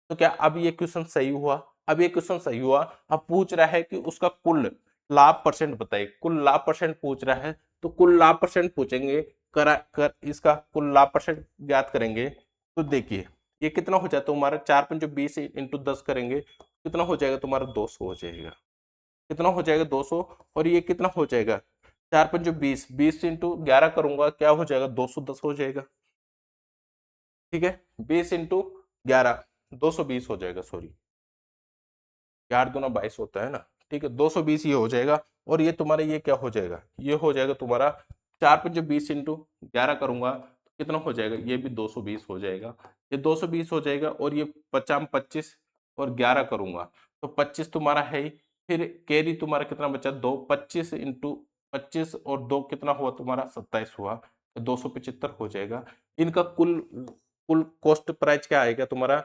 तो क्या अब ये क्वेश्चन सही हुआ, अब ये क्वेश्चन सही हुआ। अब पूछ रहा है कि उसका कुल लाभ परसेंट बताइए, कुल लाभ परसेंट पूछ रहा है, तो कुल लाभ परसेंट पूछेंगे, इसका कुल लाभ परसेंट ज्ञात करेंगे। तो देखिए ये कितना हो जाता है तुम्हारा, 4×5 × 10 करेंगे, कितना हो जाएगा तुम्हारा, 200 हो जाएगा। कितना हो जाएगा, 200, और ये कितना हो जाएगा, 4×5 20 × 11 करूंगा, क्या हो जाएगा, 210 हो जाएगा। ठीक है, 20 × 11 220 हो जाएगा, सॉरी 4×2 = 22 होता है ना। ठीक है, 220 ये हो जाएगा, और ये तुम्हारा ये क्या हो जाएगा, ये हो जाएगा तुम्हारा 4×20 × 11 करूंगा तो कितना हो जाएगा, ये भी 220 हो जाएगा, ये 220 हो जाएगा, और ये 50 25 और 11 करूंगा तो 25 तुम्हारा है ही। फिर कैरी तुम्हारा कितना बचा, 2, 25 × 25 और 2 कितना हुआ तुम्हारा, 27 हुआ, तो 275 हो जाएगा। इनका कुल कुल कॉस्ट प्राइस क्या आएगा तुम्हारा,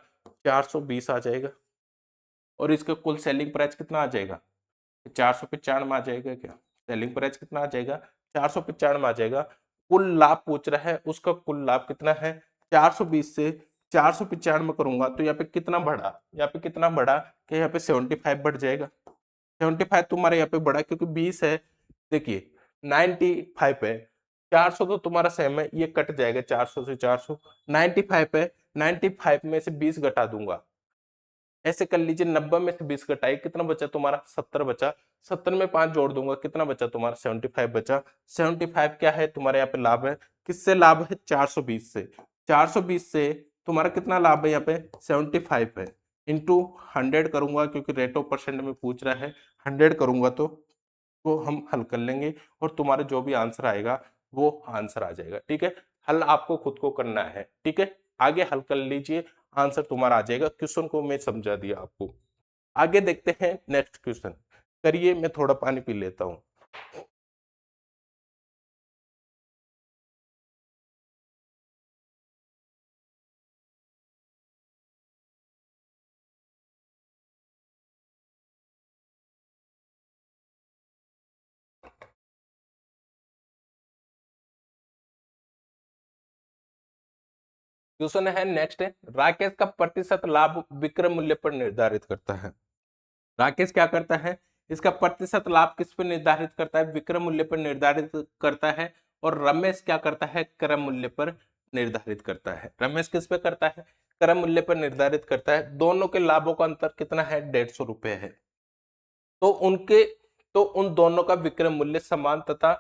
420 आ जाएगा, और इसका कुल सेलिंग प्राइस कितना आ जाएगा, 495 में आ जाएगा। क्या सेलिंग प्राइस कितना आ जाएगा, 495 में आ जाएगा। कुल लाभ पूछ रहा है, उसका कुल लाभ कितना है, 420 से 495 में करूंगा तो यहाँ पे कितना बढ़ा, यहाँ पे कितना बढ़ा, कि यहाँ पे 75 बढ़ जाएगा। 75 तुम्हारे यहाँ पे बढ़ा क्योंकि 20 है, देखिए 95 है, 400 तो तुम्हारा सेम है, ये कट जाएगा 400 से 400, 95 है, 95 में से 20 घटा दूंगा, ऐसे कर लीजिए, 90 में से 20 घटाइए, कितना बचा तुम्हारा, 70 बचा, 70 में 5 जोड़ दूंगा, कितना बचा तुम्हारा, 75 बचा। 75 क्या है तुम्हारे यहाँ पे लाभ है, किससे लाभ है, 420 से, 420 से तुम्हारा कितना लाभ है यहाँ पे, 75 है, इंटू 100 करूंगा क्योंकि रेट ऑफ परसेंट में पूछ रहा है, 100 करूंगा तो हम हल कर लेंगे, और तुम्हारा जो भी आंसर आएगा वो आंसर आ जाएगा। ठीक है, हल आपको खुद को करना है। ठीक है, आगे हल कर लीजिए, आंसर तुम्हारा आ जाएगा। क्वेश्चन को मैं समझा दिया आपको। आगे देखते हैं नेक्स्ट क्वेश्चन। करिए, मैं थोड़ा पानी पी लेता हूं। क्वेश्चन है नेक्स्ट, राकेश का प्रतिशत लाभ विक्रय मूल्य पर निर्धारित करता है। राकेश क्या करता है, इसका प्रतिशत लाभ किस पर निर्धारित करता है, विक्रय मूल्य पर निर्धारित करता है, और रमेश क्या करता है, क्रय मूल्य पर निर्धारित करता है। रमेश किस पे करता है, क्रय मूल्य पर निर्धारित करता है। दोनों के लाभों का अंतर कितना है, 150 रुपए है। तो उनके तो उन दोनों का विक्रय मूल्य समान, तथा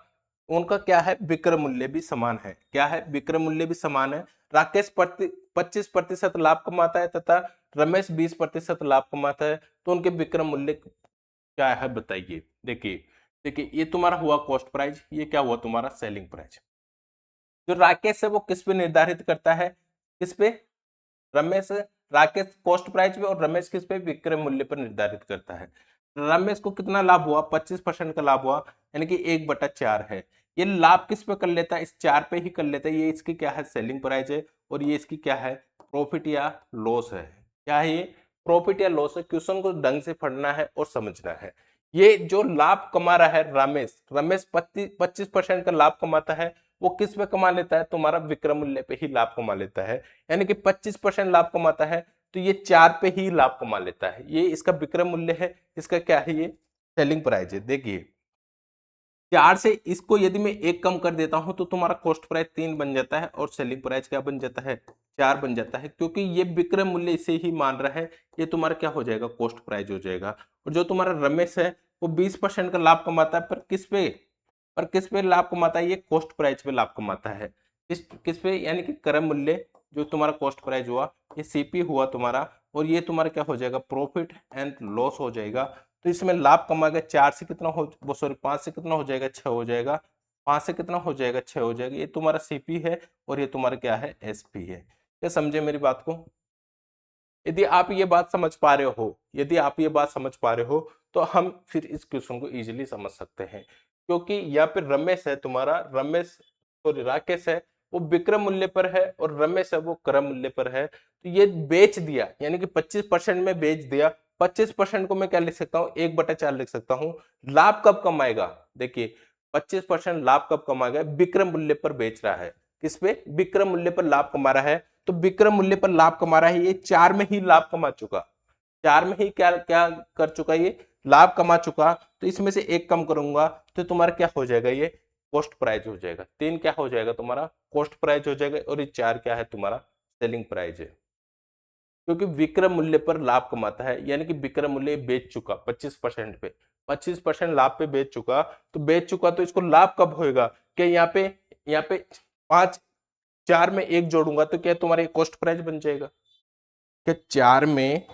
उनका क्या है, विक्रय मूल्य भी समान है। क्या है, विक्रय मूल्य भी समान है। राकेश 25% लाभ कमाता है तथा रमेश 20% लाभ कमाता है, तो उनके विक्रय मूल्य क्या है बताइए। देखिए देखिए, ये तुम्हारा हुआ कॉस्ट प्राइस, ये क्या हुआ तुम्हारा सेलिंग प्राइस। जो राकेश है वो किस पे निर्धारित करता है, किस पे, रमेश, राकेश कॉस्ट प्राइस पे, और रमेश किस पे, विक्रय मूल्य पर निर्धारित करता है। रमेश को कितना लाभ हुआ, 25% का लाभ हुआ, यानी कि 1/4 है। ये लाभ किस पे कर लेता है, इस 4 पे ही कर लेता है। ये इसकी क्या है, सेलिंग प्राइस है, और ये इसकी क्या है, प्रॉफिट या लॉस है। क्या है ये, प्रॉफिट या लॉस है। क्वेश्चन को ढंग से पढ़ना है और समझना है। ये जो लाभ कमा रहा है रमेश, रमेश 25% का लाभ कमाता है, वो किस पे कमा लेता है, तुम्हारा विक्रय मूल्य पे ही लाभ कमा लेता है। यानी कि 25% लाभ कमाता है, तो ये 4 पे ही लाभ कमा लेता है। ये इसका विक्रय मूल्य है, इसका क्या है, ये सेलिंग प्राइस है। देखिए 4 से इसको यदि मैं 1 कम कर देता हूं तो तुम्हारा कॉस्ट प्राइस 3 बन जाता है, और सेलिंग प्राइस क्या बन जाता है, 4 बन जाता है, क्योंकि ये विक्रय मूल्य इसे ही मान रहा है, ये तुम्हारा क्या हो जाएगा, कॉस्ट प्राइस हो जाएगा। और जो तुम्हारा रमेश है वो 20% का लाभ कमाता है, पर किस पे लाभ कमाता है, ये कॉस्ट प्राइस पे लाभ कमाता है। किस पे, यानी कि क्रय मूल्य, जो तुम्हारा कॉस्ट प्राइस हुआ, ये सीपी हुआ तुम्हारा, और ये तुम्हारा क्या हो जाएगा, प्रॉफिट एंड लॉस हो जाएगा। तो इसमें लाभ कमाएगा 4 से कितना हो, वो सॉरी 5 से कितना हो जाएगा, 6 हो जाएगा। 5 से कितना हो जाएगा, 6 हो जाएगा। ये तुम्हारा सीपी है और ये तुम्हारा क्या है, एसपी है। क्या समझे मेरी बात को? यदि आप ये बात समझ पा रहे हो, यदि आप ये बात समझ पा रहे हो, तो हम फिर इस क्वेश्चन को इजीली समझ सकते हैं। क्योंकि यहाँ पे रमेश है तुम्हारा, रमेश सॉरी राकेश है, वो विक्रय मूल्य पर है, और रमेश है वो क्रय मूल्य पर है। तो ये बेच दिया, यानी कि 25% में बेच दिया। 25% को मैं क्या लिख सकता हूँ, 1/4 लिख सकता हूँ। लाभ कब कमाएगा, देखिए 25% लाभ कब कमाएगा, विक्रय मूल्य पर बेच रहा है। किस पे, विक्रय मूल्य पर लाभ कमा रहा है। तो विक्रय मूल्य पर लाभ कमा रहा है, ये 4 में ही लाभ कमा चुका, 4 में ही क्या क्या कर चुका, ये लाभ कमा चुका। तो इसमें से एक कम करूंगा तो तुम्हारा क्या हो जाएगा, ये कॉस्ट प्राइस हो जाएगा। 3 क्या हो जाएगा तुम्हारा, कॉस्ट प्राइस हो जाएगा, और ये 4 क्या है तुम्हारा, सेलिंग प्राइस है। क्योंकि विक्रय मूल्य पर लाभ कमाता है, यानी कि विक्रय मूल्य बेच चुका 25% पे, 25% लाभ पे बेच चुका। तो बेच चुका तो इसको लाभ कब होएगा, क्या यहाँ पे 5, 4 में 1 जोड़ूंगा तो क्या तुम्हारा कॉस्ट प्राइस बन जाएगा। क्या 4 में,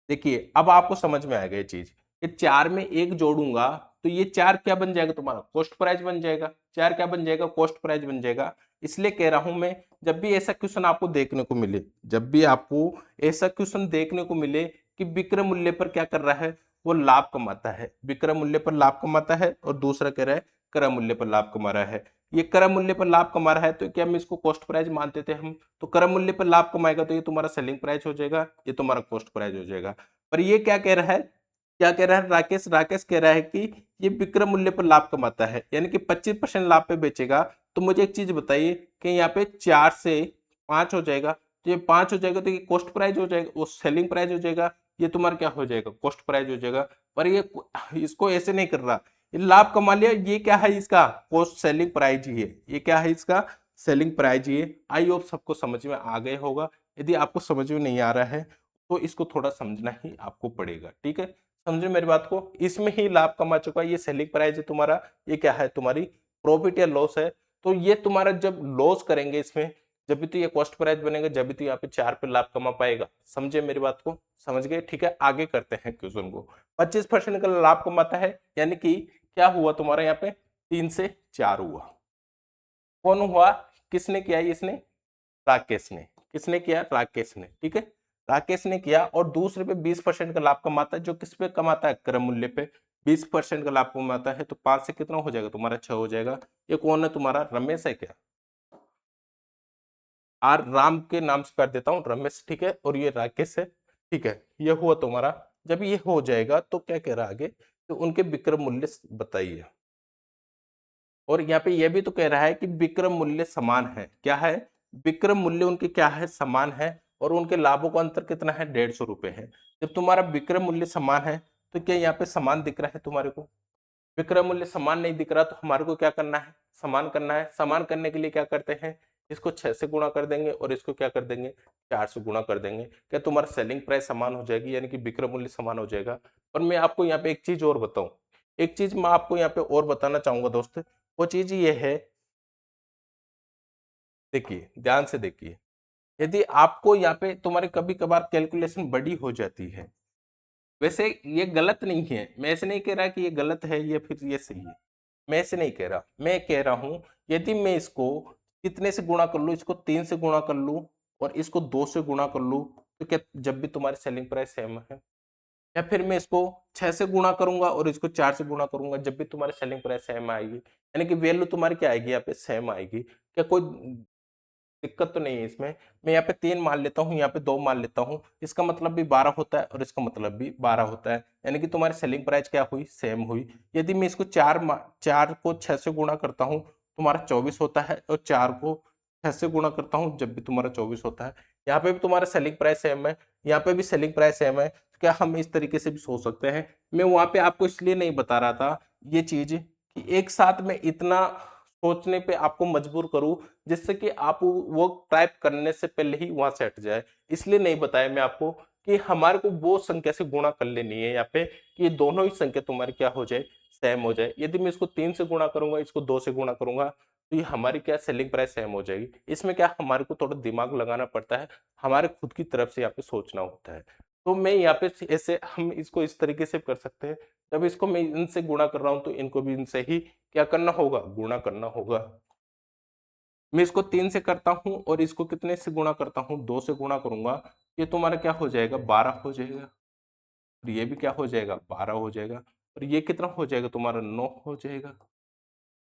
देखिए अब आपको समझ में आएगा ये चीज, कि 4 में 1 जोड़ूंगा तो ये 4 क्या बन जाएगा तुम्हारा, कॉस्ट प्राइस बन जाएगा। 4 क्या बन जाएगा, कॉस्ट प्राइस बन जाएगा। इसलिए कह रहा हूं मैं, जब भी ऐसा क्वेश्चन आपको देखने को मिले, जब भी आपको ऐसा क्वेश्चन देखने को मिले कि विक्रय मूल्य पर क्या कर रहा है, वो लाभ कमाता है, विक्रय मूल्य पर लाभ कमाता है, और दूसरा कह रहा है क्रय मूल्य पर लाभ कमा रहा है। ये क्रय मूल्य पर लाभ कमा रहा है, तो क्या हम इसको कॉस्ट प्राइस मानते थे हम, तो क्रय मूल्य पर लाभ कमाएगा तो ये तुम्हारा सेलिंग प्राइस हो जाएगा, ये तुम्हारा कॉस्ट प्राइस हो जाएगा। पर ये क्या कह रहा है, क्या कह रहा है राकेश, राकेश कह रहा है कि ये विक्रय मूल्य पर लाभ कमाता है, यानी कि 25% लाभ पे बेचेगा। तो मुझे एक चीज बताइए कि यहाँ पे 4 से 5 हो जाएगा, तो ये 5 हो जाएगा तो ये कॉस्ट प्राइस हो जाएगा, वो सेलिंग प्राइस हो जाएगा। ये तुम्हारा क्या हो जाएगा, कॉस्ट प्राइस हो जाएगा। पर ये इसको ऐसे नहीं कर रहा, ये लाभ कमा लिया, ये क्या है इसका, कॉस्ट सेलिंग प्राइस ही है। ये क्या है इसका, सेलिंग प्राइस ही है। आई होप सबको समझ में आ गए होगा। यदि आपको समझ में नहीं आ रहा है तो इसको थोड़ा समझना ही आपको पड़ेगा, ठीक है। समझे मेरी बात को, इसमें ही लाभ कमा चुका है, ये सेलिंग प्राइस है तुम्हारा, ये क्या है तुम्हारी प्रॉफिट या लॉस है। तो ये तुम्हारा जब लॉस करेंगे इसमें, जब भी तो ये कॉस्ट प्राइस बनेगा, जब भी तो यहाँ पे 4 पे लाभ कमा पाएगा। समझे मेरी बात को, समझ गए, ठीक है। आगे करते हैं क्वेश्चन को। 25% का लाभ कमाता है, यानी कि क्या हुआ तुम्हारा यहाँ पे, 3 से 4 हुआ। कौन हुआ, किसने किया, इसने राकेश ने, किसने किया, राकेश ने, ठीक है। राकेश ने किया, और दूसरे पे 20% का लाभ कमाता है, जो किस पे कमाता है, क्रय मूल्य पे 20% का लाभ कमाता है। तो 5 से कितना हो जाएगा तुम्हारा, 6 हो जाएगा। ये कौन है तुम्हारा, रमेश है क्या, आर राम के नाम से कर देता हूं रमेश, ठीक है। और ये राकेश है, ठीक है। ये हुआ तुम्हारा। जब ये हो जाएगा तो क्या कह रहा है आगे, तो उनके विक्रय मूल्य बताइए। और यहाँ पे यह भी तो कह रहा है कि विक्रय मूल्य समान है, क्या है, विक्रय मूल्य उनके क्या है, समान है। और उनके लाभों का अंतर कितना है, 150 रुपए है। जब तुम्हारा विक्रय मूल्य समान है, तो क्या यहाँ पे समान दिख रहा है तुम्हारे को, विक्रय मूल्य समान नहीं दिख रहा, तो हमारे को क्या करना है, समान करना है। समान करने के लिए क्या करते हैं, इसको 6 से गुणा कर देंगे, और इसको क्या कर देंगे, 4 से गुणा कर देंगे। क्या तुम्हारा सेलिंग प्राइस समान हो जाएगी, यानी कि विक्रय मूल्य समान हो जाएगा। पर मैं आपको यहाँ पे एक चीज और बताऊं, एक चीज मैं आपको यहाँ पे और बताना चाहूंगा दोस्त। वो चीज ये है, देखिए ध्यान से देखिए, यदि आपको यहाँ पे तुम्हारे कभी कभार कैलकुलेशन बड़ी हो जाती है, वैसे ये गलत नहीं है, मैं ऐसे नहीं कह रहा कि ये गलत है या फिर ये सही है, मैं ऐसे नहीं कह रहा। मैं कह रहा हूं, यदि मैं इसको कितने से गुणा कर लूं, इसको 3 से गुणा कर लूं, और इसको 2 से गुणा कर लूं, तो क्या जब भी तुम्हारी सेलिंग प्राइस सेम है। या फिर मैं इसको 6 से गुणा करूंगा और इसको 4 से गुणा करूंगा, जब भी तुम्हारी सेलिंग प्राइस सेम आएगी, यानी कि वैल्यू तुम्हारी क्या आएगी, यहाँ पे सेम आएगी। क्या कोई दिक्कत तो नहीं है इसमें। मैं यहाँ पे 3 मान लेता हूँ, यहाँ पे 2 मान लेता हूँ, इसका मतलब भी 12 होता है और इसका मतलब भी 12 होता है, यानी कि तुम्हारी सेलिंग प्राइस क्या हुई, सेम हुई। यदि मैं इसको 4 को 6 से गुणा करता हूँ, तुम्हारा 24 होता है, और 4 को 6 से गुणा करता हूँ, जब भी तुम्हारा 24 होता है। यहाँ पे भी तुम्हारा सेलिंग प्राइस सेम है, यहाँ पे भी सेलिंग प्राइस सेम है। तो क्या हम इस तरीके से भी सोच सकते हैं। मैं वहां पे आपको इसलिए नहीं बता रहा था ये चीज कि एक साथ में इतना सोचने पे आपको मजबूर करूं, जिससे कि आप वो टाइप करने से पहले ही वहां से हट जाए। इसलिए नहीं बताया मैं आपको कि हमारे को वो संख्या से गुणा कर लेनी है यहाँ पे, कि ये दोनों ही संख्या तुम्हारी क्या हो जाए, सेम हो जाए। यदि मैं इसको 3 से गुणा करूंगा, इसको 2 से गुणा करूंगा, तो ये हमारी क्या सेलिंग प्राइस सेम हो जाएगी। इसमें क्या हमारे को थोड़ा दिमाग लगाना पड़ता है, हमारे खुद की तरफ से यहाँ पे सोचना होता है। तो मैं यहाँ पे ऐसे हम इसको इस तरीके से कर सकते हैं, जब इसको मैं इनसे गुणा कर रहा हूं तो इनको भी इनसे ही क्या करना होगा, गुणा करना होगा। मैं इसको 3 से करता हूं और इसको कितने से गुणा करता हूं, 2 से गुणा करूंगा, ये तुम्हारा क्या हो जाएगा, 12 हो जाएगा। और ये भी क्या हो जाएगा, 12 हो जाएगा। और ये कितना हो जाएगा तुम्हारा, 9 हो जाएगा।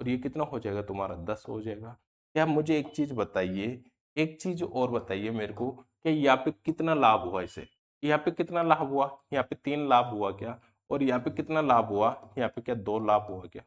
और ये कितना हो जाएगा तुम्हारा, 10 हो जाएगा। क्या मुझे एक चीज बताइए, एक चीज और बताइए मेरे को, कि यहाँ पे कितना लाभ हुआ इसे, यहाँ पे कितना लाभ हुआ, यहाँ पे 3 लाभ हुआ क्या, और यहाँ पे कितना लाभ हुआ, यहाँ पे क्या 2 लाभ हुआ क्या।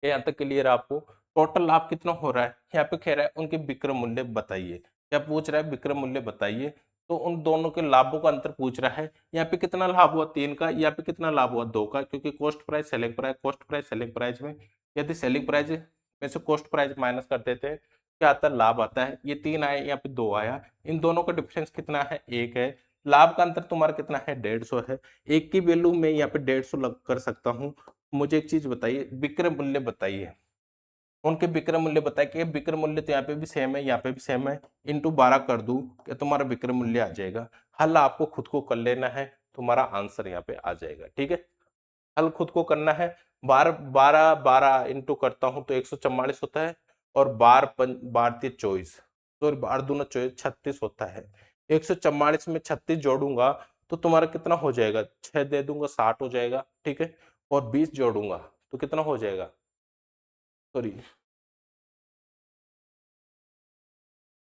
यहाँ तक क्लियर है आपको। टोटल लाभ कितना हो रहा है, यहाँ पे कह रहा है उनके विक्रय मूल्य बताइए, क्या पूछ रहा है, विक्रय मूल्य बताइए। तो उन दोनों के लाभों का अंतर पूछ रहा है। यहाँ पे कितना लाभ हुआ, 3 का, यहाँ पे कितना लाभ हुआ, 2 का, क्योंकि cost price selling price, cost price selling price में यदि सेलिंग प्राइस में से कॉस्ट प्राइस माइनस कर देते हैं, क्या आता है, लाभ आता है। ये 3 आया, यहाँ पे 2 आया, इन दोनों का डिफरेंस कितना है, 1 है। लाभ का अंतर तुम्हारा कितना है, 150 है। एक की वैल्यू में यहाँ पे 150 लग कर सकता हूँ। मुझे एक चीज बताइए, विक्रय मूल्य बताइए, उनके विक्रय मूल्य बताइए, कि विक्रय मूल्य तो यहाँ पे भी सेम है, यहाँ पे भी सेम है, इंटू 12 कर दूं, कि तुम्हारा विक्रय मूल्य आ जाएगा। हल आपको खुद को कर लेना है, तुम्हारा आंसर यहाँ पे आ जाएगा। ठीक है, हल खुद को करना है। 12 12 12 इंटू करता हूं तो 144 होता है, और 12 24, तो 12 दूना 24, 36 होता है। 144 में 36 जोड़ूंगा तो तुम्हारा कितना हो जाएगा, 6 दे दूंगा 60 हो जाएगा। ठीक है, और 20 जोड़ूंगा तो कितना हो जाएगा, सॉरी,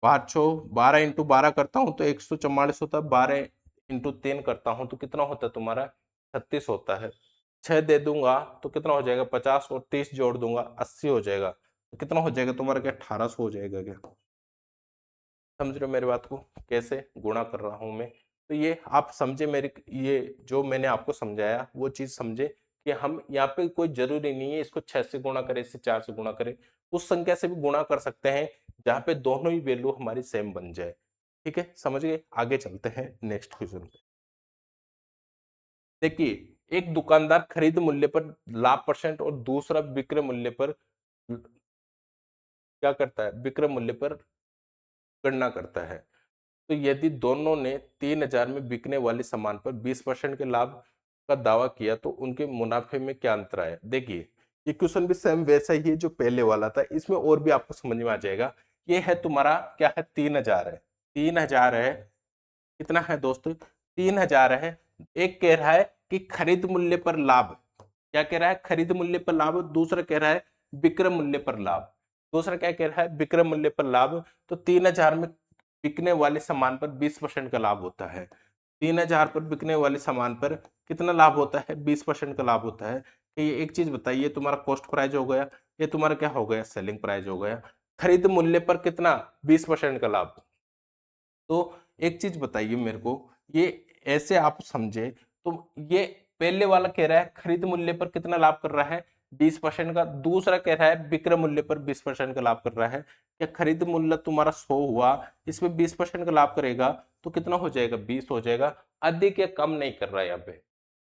12 इंटू 12 करता हूँ तो 144 होता है, 12 इंटू 3 करता हूँ तो कितना होता है तुम्हारा, 36 होता है। 6 दे दूंगा तो कितना हो जाएगा, 50, और 30 जोड़ दूंगा 80 हो जाएगा। तो कितना हो जाएगा तुम्हारा, क्या 1800 हो जाएगा क्या। समझ रहे हो मेरी बात को, कैसे गुणा कर रहा हूं मैं। तो ये आप समझे मेरे, ये जो मैंने आपको समझाया वो चीज समझे, कि हम यहाँ पे कोई जरूरी नहीं है इसको 6 से गुणा करें, इससे 4 से गुणा करें, उस संख्या से भी गुणा कर सकते हैं जहाँ पे दोनों ही वैल्यू हमारी सेम बन जाए। ठीक है, समझ गए, आगे चलते हैं नेक्स्ट क्वेश्चन पे। देखिए, एक दुकानदार खरीद मूल्य पर लाभ परसेंट और दूसरा विक्रय मूल्य पर क्या करता है, विक्रय मूल्य पर गणना करता है। तो यदि दोनों ने 3000 में बिकने वाले सामान पर 20% के लाभ का दावा किया तो उनके मुनाफे में क्या अंतर आया। देखिए, ये क्वेश्चन भी सेम वैसा ही है जो पहले वाला था, इसमें और भी आपको समझ में आ जाएगा। ये है तुम्हारा क्या है, 3000 है, 3000 है, कितना है दोस्तों, 3000 है। एक कह रहा है कि खरीद मूल्य पर लाभ, क्या कह रहा है, खरीद मूल्य पर लाभ, दूसरा कह रहा है विक्रय मूल्य पर लाभ। दूसरा क्या कह रहा है, विक्रय मूल्य पर लाभ। तो 3000 में बिकने वाले सामान पर 20% का लाभ होता है। 3000 पर बिकने वाले सामान पर कितना लाभ होता है, 20% का लाभ होता है। कि ये एक चीज बताइए, तुम्हारा कॉस्ट प्राइस हो गया, ये तुम्हारा क्या हो गया, सेलिंग प्राइस हो गया। खरीद मूल्य पर कितना, 20% का लाभ। तो एक चीज बताइए मेरे को, ये ऐसे आप समझे, तो ये पहले वाला कह रहा है खरीद मूल्य पर कितना लाभ कर रहा है, 20% का। दूसरा कह रहा है विक्रय मूल्य पर 20% का लाभ कर रहा है। क्या खरीद मूल्य तुम्हारा 100 हुआ, इसमें 20% का लाभ करेगा तो कितना हो जाएगा, 20 हो जाएगा। अधिक या कम नहीं कर रहा है यहाँ पे,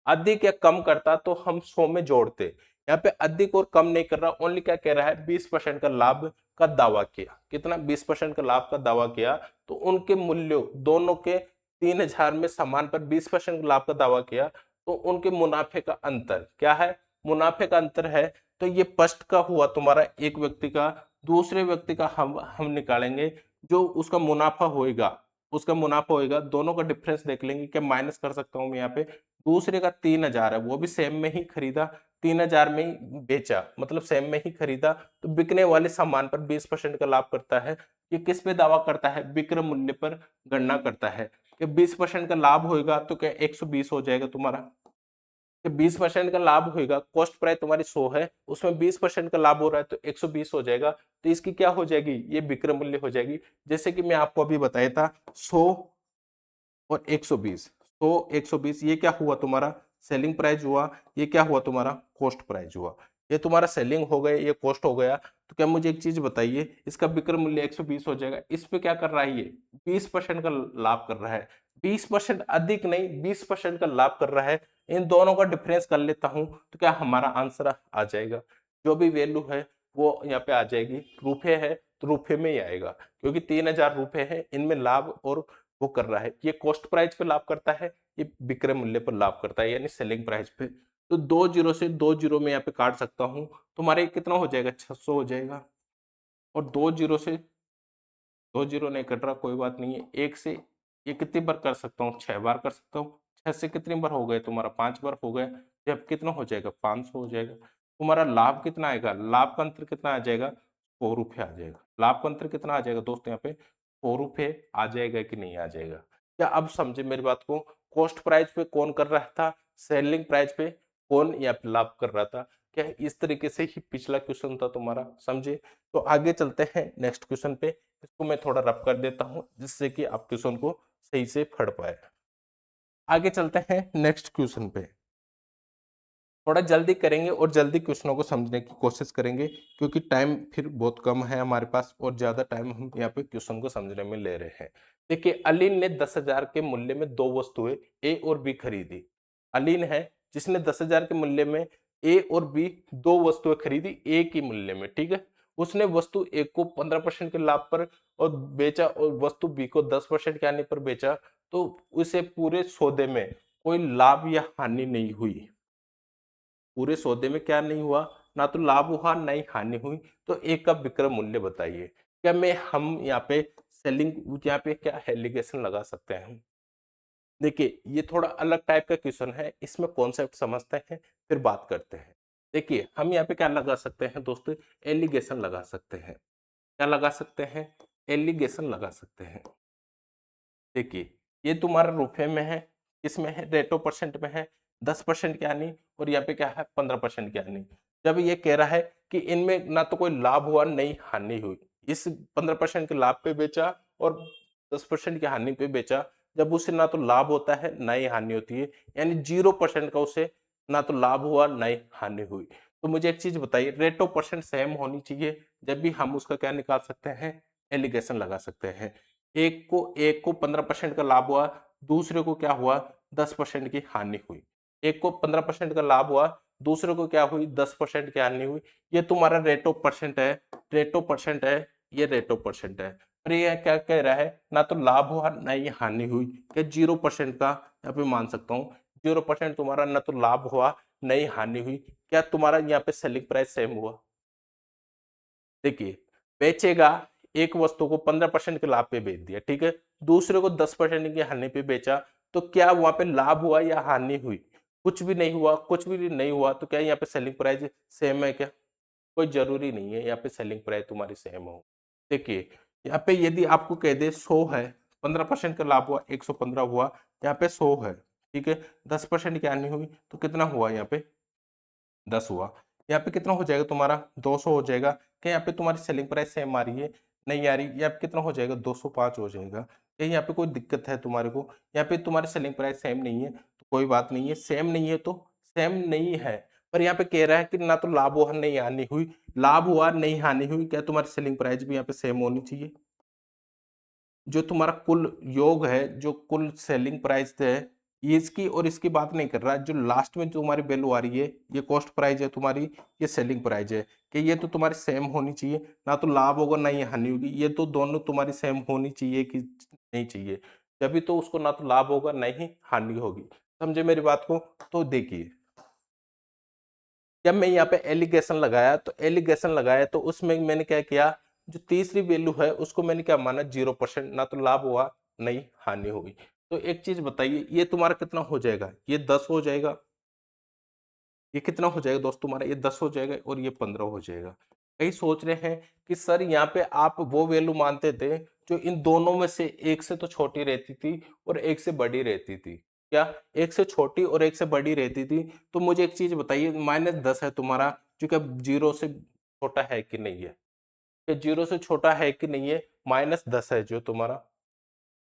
अधिक या कम करता तो हम 100 में जोड़ते, यहाँ पे अधिक और कम नहीं कर रहा, ओनली क्या कह रहा है, 20% का लाभ का दावा किया। कितना, 20% का लाभ का दावा किया। तो उनके मूल्यों दोनों के, 3000 में सामान पर 20% लाभ का दावा किया, तो उनके मुनाफे का अंतर क्या है, मुनाफे का अंतर है। तो ये फर्स्ट का हुआ तुम्हारा एक व्यक्ति का, दूसरे व्यक्ति का हम निकालेंगे, जो उसका मुनाफा होएगा, उसका मुनाफा होएगा, दोनों का डिफरेंस देख लेंगे, क्या माइनस कर सकता हूं मैं यहाँ पे। दूसरे का 3000 है, वो भी सेम में ही खरीदा, 3000 में ही बेचा, मतलब सेम में ही खरीदा। तो बिकने वाले सामान पर 20% का लाभ करता है। ये किस पे दावा करता है, विक्रय मूल्य पर गणना करता है। कि 20% का लाभ होगा तो क्या 120 हो जाएगा तुम्हारा। कि 20% का लाभ होगा, कॉस्ट प्राइस तुम्हारी 100 है, उसमें 20% का लाभ हो रहा है तो 120 हो जाएगा। तो इसकी क्या हो जाएगी, ये विक्रय मूल्य हो जाएगी। जैसे कि मैं आपको अभी बताया था, 100 और 120, 100 120, ये क्या हुआ तुम्हारा, सेलिंग प्राइस हुआ, ये क्या हुआ तुम्हारा, कॉस्ट प्राइस हुआ। ये तुम्हारा सेलिंग हो गया, ये कॉस्ट हो गया। तो क्या मुझे एक चीज बताइए, इसका विक्रय मूल्य 120 हो जाएगा, इस पे क्या कर रहा है, ये 20% का लाभ कर रहा है। 20% अधिक नहीं, 20% का लाभ कर रहा है। इन दोनों का डिफरेंस कर लेता हूं तो क्या हमारा आंसर आ जाएगा, जो भी वैल्यू है वो यहाँ पे आ जाएगी। रुपए है तो रुपए में ही आएगा, क्योंकि 3000 रुपए है, इनमें लाभ और वो कर रहा है। ये कॉस्ट प्राइस पे लाभ करता है, ये विक्रय मूल्य पर लाभ करता है, यानी सेलिंग प्राइस पे। तो 2 जीरो से 2 जीरो में यहाँ पे काट सकता हूँ, तुम्हारे कितना हो जाएगा, 600 हो जाएगा। और 2 जीरो से 2 जीरो नहीं कट रहा, कोई बात नहीं है। एक से ये कितनी बार कर सकता हूँ, 6 बार कर सकता हूँ। 6 से कितनी बार हो गए तुम्हारा, 5 बार हो गया। जब कितना हो जाएगा, 500 हो जाएगा। तुम्हारा लाभ कितना आएगा, लाभ का अंतर कितना आ जाएगा, 100 रुपये आ जाएगा। लाभ का अंतर कितना आ जाएगा दोस्तों, यहाँ पे 100 रुपये आ जाएगा कि नहीं आ जाएगा। क्या अब समझे मेरी बात को, कॉस्ट प्राइस पे कौन कर रहा था, सेलिंग प्राइस पे कौन यहाँ पे लाभ कर रहा था। क्या इस तरीके से ही पिछला क्वेश्चन था तुम्हारा, समझे। तो आगे चलते हैं नेक्स्ट क्वेश्चन पे। इसको मैं थोड़ा रफ कर देता हूं, जिससे कि आप क्वेश्चन को सही से पढ़ पाए। आगे चलते हैं नेक्स्ट क्वेश्चन पे। थोड़ा जल्दी करेंगे और जल्दी क्वेश्चनों को समझने की कोशिश करेंगे, क्योंकि टाइम फिर बहुत कम है हमारे पास और ज्यादा टाइम हम यहाँ पे क्वेश्चन को समझने में ले रहे हैं। देखिए, अलीन ने 10,000 के मूल्य में दो वस्तुएं ए और बी खरीदी। अलीन है जिसने 10,000 के मूल्य में ए और बी दो वस्तुएं खरीदी ए की मूल्य में, ठीक है। उसने वस्तु ए को 15% के लाभ पर और बेचा, और वस्तु बी को 10% के आने पर बेचा। तो उसे पूरे सौदे में कोई लाभ या हानि नहीं हुई। पूरे सौदे में क्या नहीं हुआ, ना तो लाभ हुआ ना ही हानि हुई। तो एक का विक्रय मूल्य बताइए। क्या मैं हम यहाँ पे सेलिंग, यहाँ पे क्या एलिगेशन लगा सकते हैं। देखिए, ये थोड़ा अलग टाइप का क्वेश्चन है, इसमें कॉन्सेप्ट समझते हैं फिर बात करते हैं। देखिए, हम यहाँ पे क्या लगा सकते हैं दोस्तों, एलिगेशन लगा सकते हैं। क्या लगा सकते हैं, एलिगेशन लगा सकते हैं। देखिए, ये तुम्हारा रुपए में है, इसमें है रेटो परसेंट में है, 10% की हानि, और यहाँ पे क्या है 15% की हानि। जब ये कह रहा है कि इनमें ना तो कोई लाभ हुआ नहीं हानि हुई, इस 15% के लाभ पे बेचा और 10% की हानि पे बेचा, जब उसे ना तो लाभ होता है ना ही हानि होती है, यानी 0% का उसे ना तो लाभ हुआ ना ही हानि हुई। तो मुझे एक चीज बताइए, रेटो परसेंट सेम होनी चाहिए, जब भी हम उसका क्या निकाल सकते हैं, एलिगेशन लगा सकते हैं। एक को 15% का लाभ हुआ, दूसरे को क्या हुआ, 10% की हानि हुई। एक को 15% का लाभ हुआ, दूसरे को क्या हुई, 10% की हानि हुई। ये तुम्हारा रेट ऑफ परसेंट है, रेट ऑफ परसेंट है, ये रेट ऑफ परसेंट है। पर ये क्या कह रहा है, ना तो लाभ हुआ ना ही हानि हुई। क्या 0% का यहाँ पे मान सकता हूँ, 0% तुम्हारा ना तो लाभ हुआ ना ही हानि हुई। क्या तुम्हारा यहाँ पे सेलिंग प्राइस सेम हुआ। देखिए, बेचेगा, एक वस्तु को 15% के लाभ पे बेच दिया, ठीक है, दूसरे को 10% की हानि पे बेचा। तो क्या वहां पे लाभ हुआ या हानि हुई, कुछ भी नहीं हुआ, कुछ भी नहीं हुआ। तो क्या यहाँ पे सेलिंग प्राइस सेम है क्या, कोई जरूरी नहीं है यहाँ पे सेलिंग प्राइस तुम्हारी सेम हो। देखिए, यहाँ पे यदि आपको कह दे 100 है, 15% का लाभ हुआ, 115 हुआ, यहाँ पे 100 है, ठीक है, 10% की हानि हुई, तो कितना हुआ यहाँ पे 10 हुआ। यहाँ पे कितना हो जाएगा तुम्हारा, 200 हो जाएगा। क्या यहाँ पे तुम्हारी सेलिंग प्राइस सेम आ रही है, नहीं आ रही। यहाँ पे कितना हो जाएगा, 205 हो जाएगा। क्या यहाँ पे कोई दिक्कत है तुम्हारे को, यहाँ पे तुम्हारी सेलिंग प्राइस सेम नहीं है, तो कोई बात नहीं है। सेम नहीं है तो सेम नहीं है, पर यहाँ पे कह रहा है कि ना तो लाभ हुआ नहीं हानि हुई, लाभ हुआ नहीं हानि हुई। क्या तुम्हारी सेलिंग प्राइस भी यहाँ पे सेम होनी चाहिए। जो तुम्हारा कुल योग है, जो कुल सेलिंग प्राइस है, ये इसकी और इसकी बात नहीं कर रहा। जो लास्ट में तुम्हारी वैल्यू आ रही है, ये कॉस्ट प्राइस है तुम्हारी, ये सेलिंग प्राइस है। कि ये तो तुम्हारी सेम होनी चाहिए, ना तो लाभ होगा ना ही हानि होगी। ये तो दोनों तुम्हारी सेम होनी चाहिए कि नहीं चाहिए, जभी तो उसको ना तो लाभ होगा ना ही हानि होगी। समझे मेरी बात को। तो देखिए, जब मैं यहाँ पे एलिगेशन लगाया, तो एलिगेशन लगाया तो उसमें मैंने क्या किया, जो तीसरी वैल्यू है उसको मैंने क्या माना, 0%, ना तो लाभ हुआ नहीं हानि हुई। तो एक चीज बताइए, ये तुम्हारा कितना हो जाएगा, ये 10 हो जाएगा। ये कितना हो जाएगा दोस्त तुम्हारा, ये 10 हो जाएगा और ये 15 हो जाएगा। कई सोच रहे हैं कि सर यहाँ पे आप वो वैल्यू मानते थे जो इन दोनों में से एक से तो छोटी रहती थी और एक से बड़ी रहती थी। क्या एक से छोटी और एक से बड़ी रहती थी। तो मुझे एक चीज बताइए, -10 है तुम्हारा, जो क्या 0 से छोटा है कि नहीं है, ये 0 से छोटा है कि नहीं है, -10 है जो तुम्हारा।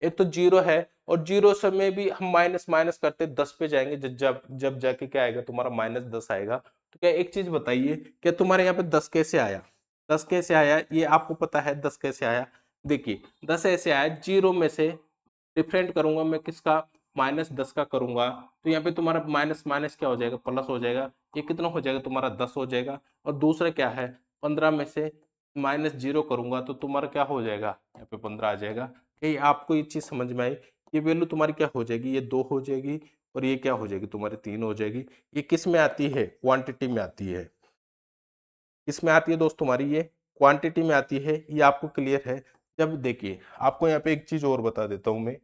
एक तो 0 है, और 0 से में भी हम माइनस माइनस करते 10 पे जाएंगे, जब जब जब जाके क्या आएगा तुम्हारा -10 आएगा। तो क्या एक चीज बताइए, क्या तुम्हारे यहाँ पे 10 कैसे आया? 10 कैसे आया ये आपको पता है? 10 कैसे आया? देखिए 10 ऐसे आया, जीरो में से डिफरेंट करूंगा मैं किसका, -10 का करूंगा, तो यहाँ पे तुम्हारा माइनस माइनस क्या हो जाएगा, प्लस हो जाएगा। ये कितना हो जाएगा तुम्हारा, 10 हो जाएगा। और दूसरा क्या है, 15 में से -0 करूंगा तो तुम्हारा क्या हो जाएगा, यहाँ पे 15 आ जाएगा। कहीं आपको ये चीज समझ में आई? ये वैल्यू तुम्हारी क्या हो जाएगी, ये 2 हो जाएगी, और ये क्या हो जाएगी तुम्हारी 3 हो जाएगी। ये किस में आती है, क्वांटिटी में आती है। किस में आती है दोस्त तुम्हारी, ये क्वांटिटी में आती है। ये आपको क्लियर है? जब देखिए आपको यहाँ पे एक चीज और बता देता हूं मैं,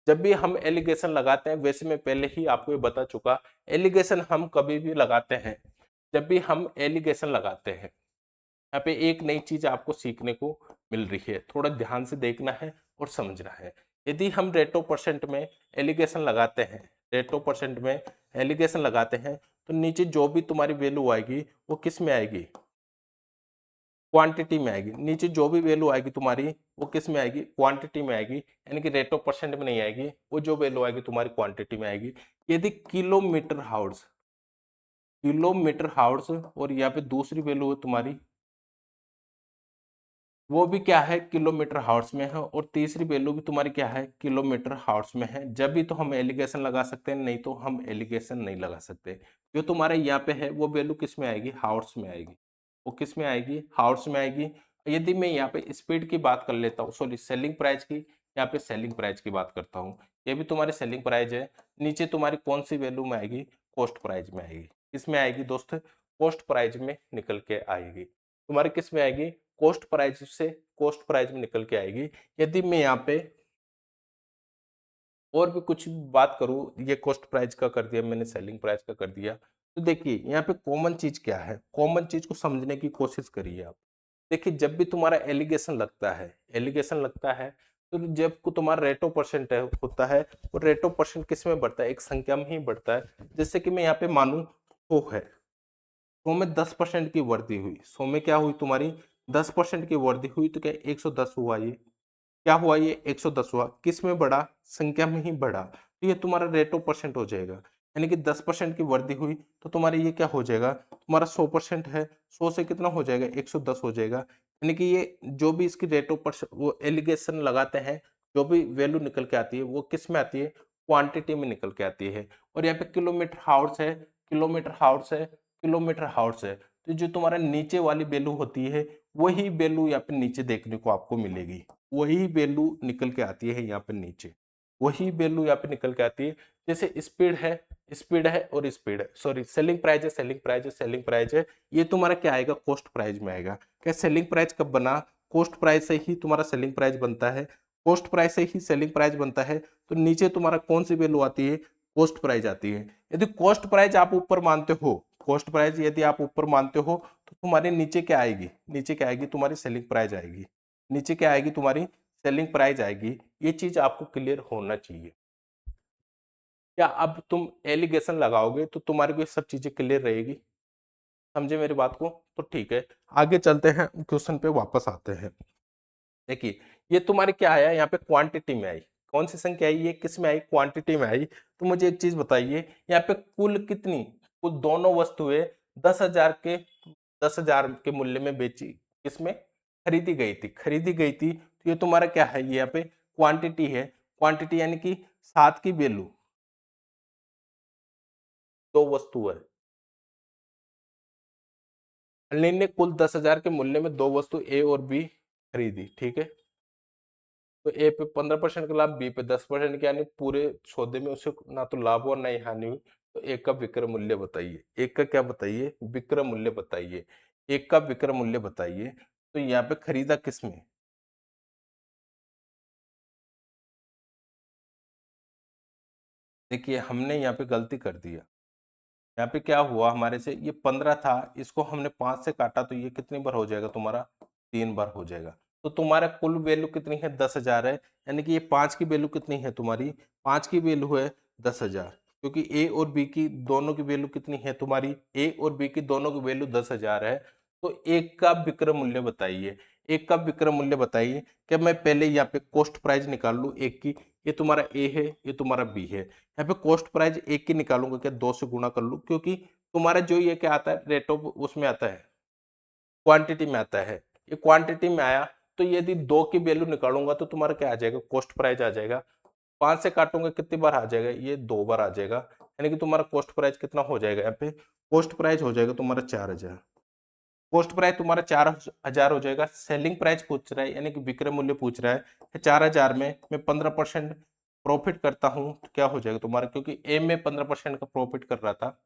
जब भी हम एलिगेशन लगाते हैं, वैसे मैं पहले ही आपको ये बता चुका, एलिगेशन हम कभी भी लगाते हैं, जब भी हम एलिगेशन लगाते हैं, यहाँ पे एक नई चीज आपको सीखने को मिल रही है, थोड़ा ध्यान से देखना है और समझना है। यदि हम रेटो परसेंट में एलिगेशन लगाते हैं, रेटो परसेंट में एलिगेशन लगाते हैं, तो नीचे जो भी तुम्हारी वैल्यू आएगी वो किस में आएगी, क्वांटिटी में आएगी। नीचे जो भी वैल्यू आएगी तुम्हारी वो किस में आएगी, क्वांटिटी में आएगी, यानी कि रेट ऑफ परसेंट में नहीं आएगी, वो जो वैल्यू आएगी तुम्हारी क्वांटिटी में आएगी। यदि किलोमीटर हाउस, किलोमीटर हाउस, और यहाँ पे दूसरी वैल्यू है तुम्हारी, वो भी क्या है, किलोमीटर हाउस में है, और तीसरी वैल्यू भी तुम्हारी क्या है, किलोमीटर हाउस में है। जब भी तो हम एलिगेशन लगा सकते हैं, नहीं तो हम एलिगेशन नहीं लगा सकते। जो तुम्हारे यहाँ पे है वो वैल्यू किस में आएगी, हाउस में आएगी। वो किस में आएगी, हाउस में आएगी। यदि मैं यहाँ पे स्पीड की बात कर लेता हूँ, सॉरी सेलिंग प्राइस की, यहाँ पे सेलिंग प्राइस की बात करता हूँ, ये भी तुम्हारी सेलिंग प्राइस है। नीचे तुम्हारी कौन सी वैल्यू में आएगी, कॉस्ट प्राइस में आएगी। किस में आएगी दोस्त, कॉस्ट प्राइस में निकल के आएगी। तुम्हारी किस में आएगी, कॉस्ट प्राइस से, कॉस्ट प्राइस में निकल के आएगी। यदि मैं यहाँ पे और भी कुछ बात करूं, ये कॉस्ट प्राइस का कर दिया मैंने, सेलिंग प्राइस का कर दिया, तो देखिए यहाँ पे कॉमन चीज क्या है, कॉमन चीज को समझने की कोशिश करिए आप। देखिए जब भी तुम्हारा एलिगेशन लगता है, एलिगेशन लगता है, तो जब को तुम्हारा रेट ऑफ परसेंट है होता है, वो रेट ऑफ परसेंट किस में बढ़ता है, एक संख्या में ही बढ़ता है। जैसे कि मैं यहाँ पे मानूं 100 है, 100 में 10% की वृद्धि हुई, 100 में क्या हुई तुम्हारी 10% की वृद्धि हुई, तो क्या 110 हुआ, ये क्या हुआ, ये 110 हुआ। किस में बढ़ा, संख्या में ही बढ़ा, तो ये तुम्हारा रेट ऑफ परसेंट हो जाएगा। यानी कि 10% की वृद्धि हुई तो तुम्हारा ये क्या हो जाएगा, तुम्हारा 100% है, 100 से कितना हो जाएगा, 110 हो जाएगा। यानी कि ये जो भी इसकी रेट ऑफ परसेंट वो एलिगेशन लगाते हैं, जो भी वैल्यू निकल के आती है वो किस में आती है, क्वांटिटी में निकल के आती है। और यहाँ पे किलोमीटर हाउस है, किलोमीटर हाउस है, किलोमीटर हाउस है, तो जो तुम्हारा नीचे वाली वैल्यू होती है वही वैल्यू यहाँ पे नीचे देखने को आपको मिलेगी, वही वैल्यू निकल के आती है यहाँ पे नीचे, वही वैल्यू यहाँ पे निकल के आती है। जैसे स्पीड है, स्पीड है और स्पीड है, सॉरी सेलिंग प्राइस है, सेलिंग प्राइस है, सेलिंग प्राइस है, ये तुम्हारा क्या आएगा, कॉस्ट प्राइस में आएगा। क्या सेलिंग प्राइस कब बना, कॉस्ट प्राइस से ही तुम्हारा सेलिंग प्राइस बनता है, कॉस्ट प्राइस से ही सेलिंग प्राइस बनता है। तो नीचे तुम्हारा कौन सी वैल्यू आती है, कॉस्ट प्राइस आती है। यदि कॉस्ट प्राइस आप ऊपर मानते हो, कॉस्ट प्राइस यदि आप ऊपर मानते हो, तो तुम्हारे नीचे क्या आएगी, नीचे क्या आएगी, तुम्हारी सेलिंग प्राइस आएगी। नीचे क्या आएगी, तुम्हारी सेलिंग प्राइस आएगी। ये चीज आपको क्लियर होना चाहिए। क्या अब तुम एलिगेशन लगाओगे तो तुम्हारे को ये सब चीजें क्लियर रहेगी, समझे मेरी बात को? तो ठीक है, आगे चलते हैं, क्वेश्चन पे वापस आते हैं। देखिए ये तुम्हारी क्या आया, यहाँ पे क्वांटिटी में आई, कौन सी संख्या आई, ये किस में आई, क्वांटिटी में आई। तो मुझे एक चीज बताइए, यहाँ पे कुल कितनी, कुल दोनों वस्तुएं 10,000 के, 10,000 के मूल्य में बेची, किसमें, खरीदी गई थी, खरीदी गई थी। तो ये तुम्हारा क्या है, ये यहाँ पे क्वांटिटी है, क्वांटिटी यानी कि 7 की वैल्यू, दो वस्तु है, अनिल ने कुल 10,000 के मूल्य में दो वस्तु ए और बी खरीदी, ठीक है। तो ए पे 15% का लाभ, बी पे 10% की, यानी पूरे सौदे में उसे ना तो लाभ और ना ही हानि हुई। तो एक का विक्रय मूल्य बताइए, एक का क्या बताइए, विक्रय मूल्य बताइए, एक का विक्रय मूल्य बताइए। तो यहाँ पे खरीदा किसमें, देखिए हमने यहाँ पे गलती कर दिया। यहाँ पे क्या हुआ हमारे से, ये 15 था, इसको हमने 5 से काटा, तो ये कितनी बार हो जाएगा तुम्हारा, 3 बार हो जाएगा। तो तुम्हारा कुल वैल्यू कितनी है, 10,000 है। यानी कि ये 5 की वैल्यू कितनी है तुम्हारी, 5 की वैल्यू है 10,000, क्योंकि ए और बी की दोनों की वैल्यू कितनी है तुम्हारी, ए और बी की दोनों की वैल्यू 10,000 है। तो एक का विक्रय मूल्य बताइए, एक का विक्रय मूल्य बताइए। क्या मैं पहले यहाँ पे कॉस्ट प्राइस निकाल लूँ एक की, ये तुम्हारा ए है, ये तुम्हारा बी है, यहाँ पे कॉस्ट प्राइस एक की निकालूंगा, क्या 2 से गुणा कर लूं, क्योंकि तुम्हारा जो ये क्या आता है रेट ऑफ उसमें आता है, क्वांटिटी में आता है। ये क्वांटिटी में आया तो यदि 2 की वैल्यू निकालूंगा तो तुम्हारा क्या आ जाएगा, कॉस्ट प्राइस आ जाएगा। 5 से काटूंगा कितनी बार आ जाएगा, ये 2 बार आ जाएगा, यानी कि तुम्हारा कॉस्ट प्राइस कितना हो जाएगा, यहाँ पे कॉस्ट प्राइस हो जाएगा तुम्हारा 4000। कॉस्ट प्राइस तुम्हारा 4000 हो जाएगा। सेलिंग प्राइस पूछ रहा है, यानी कि विक्रय मूल्य पूछ रहा है 4000 में मैं 15% प्रॉफिट करता हूँ तो क्या हो जाएगा तुम्हारा, क्योंकि ए में 15% का प्रॉफिट कर रहा था,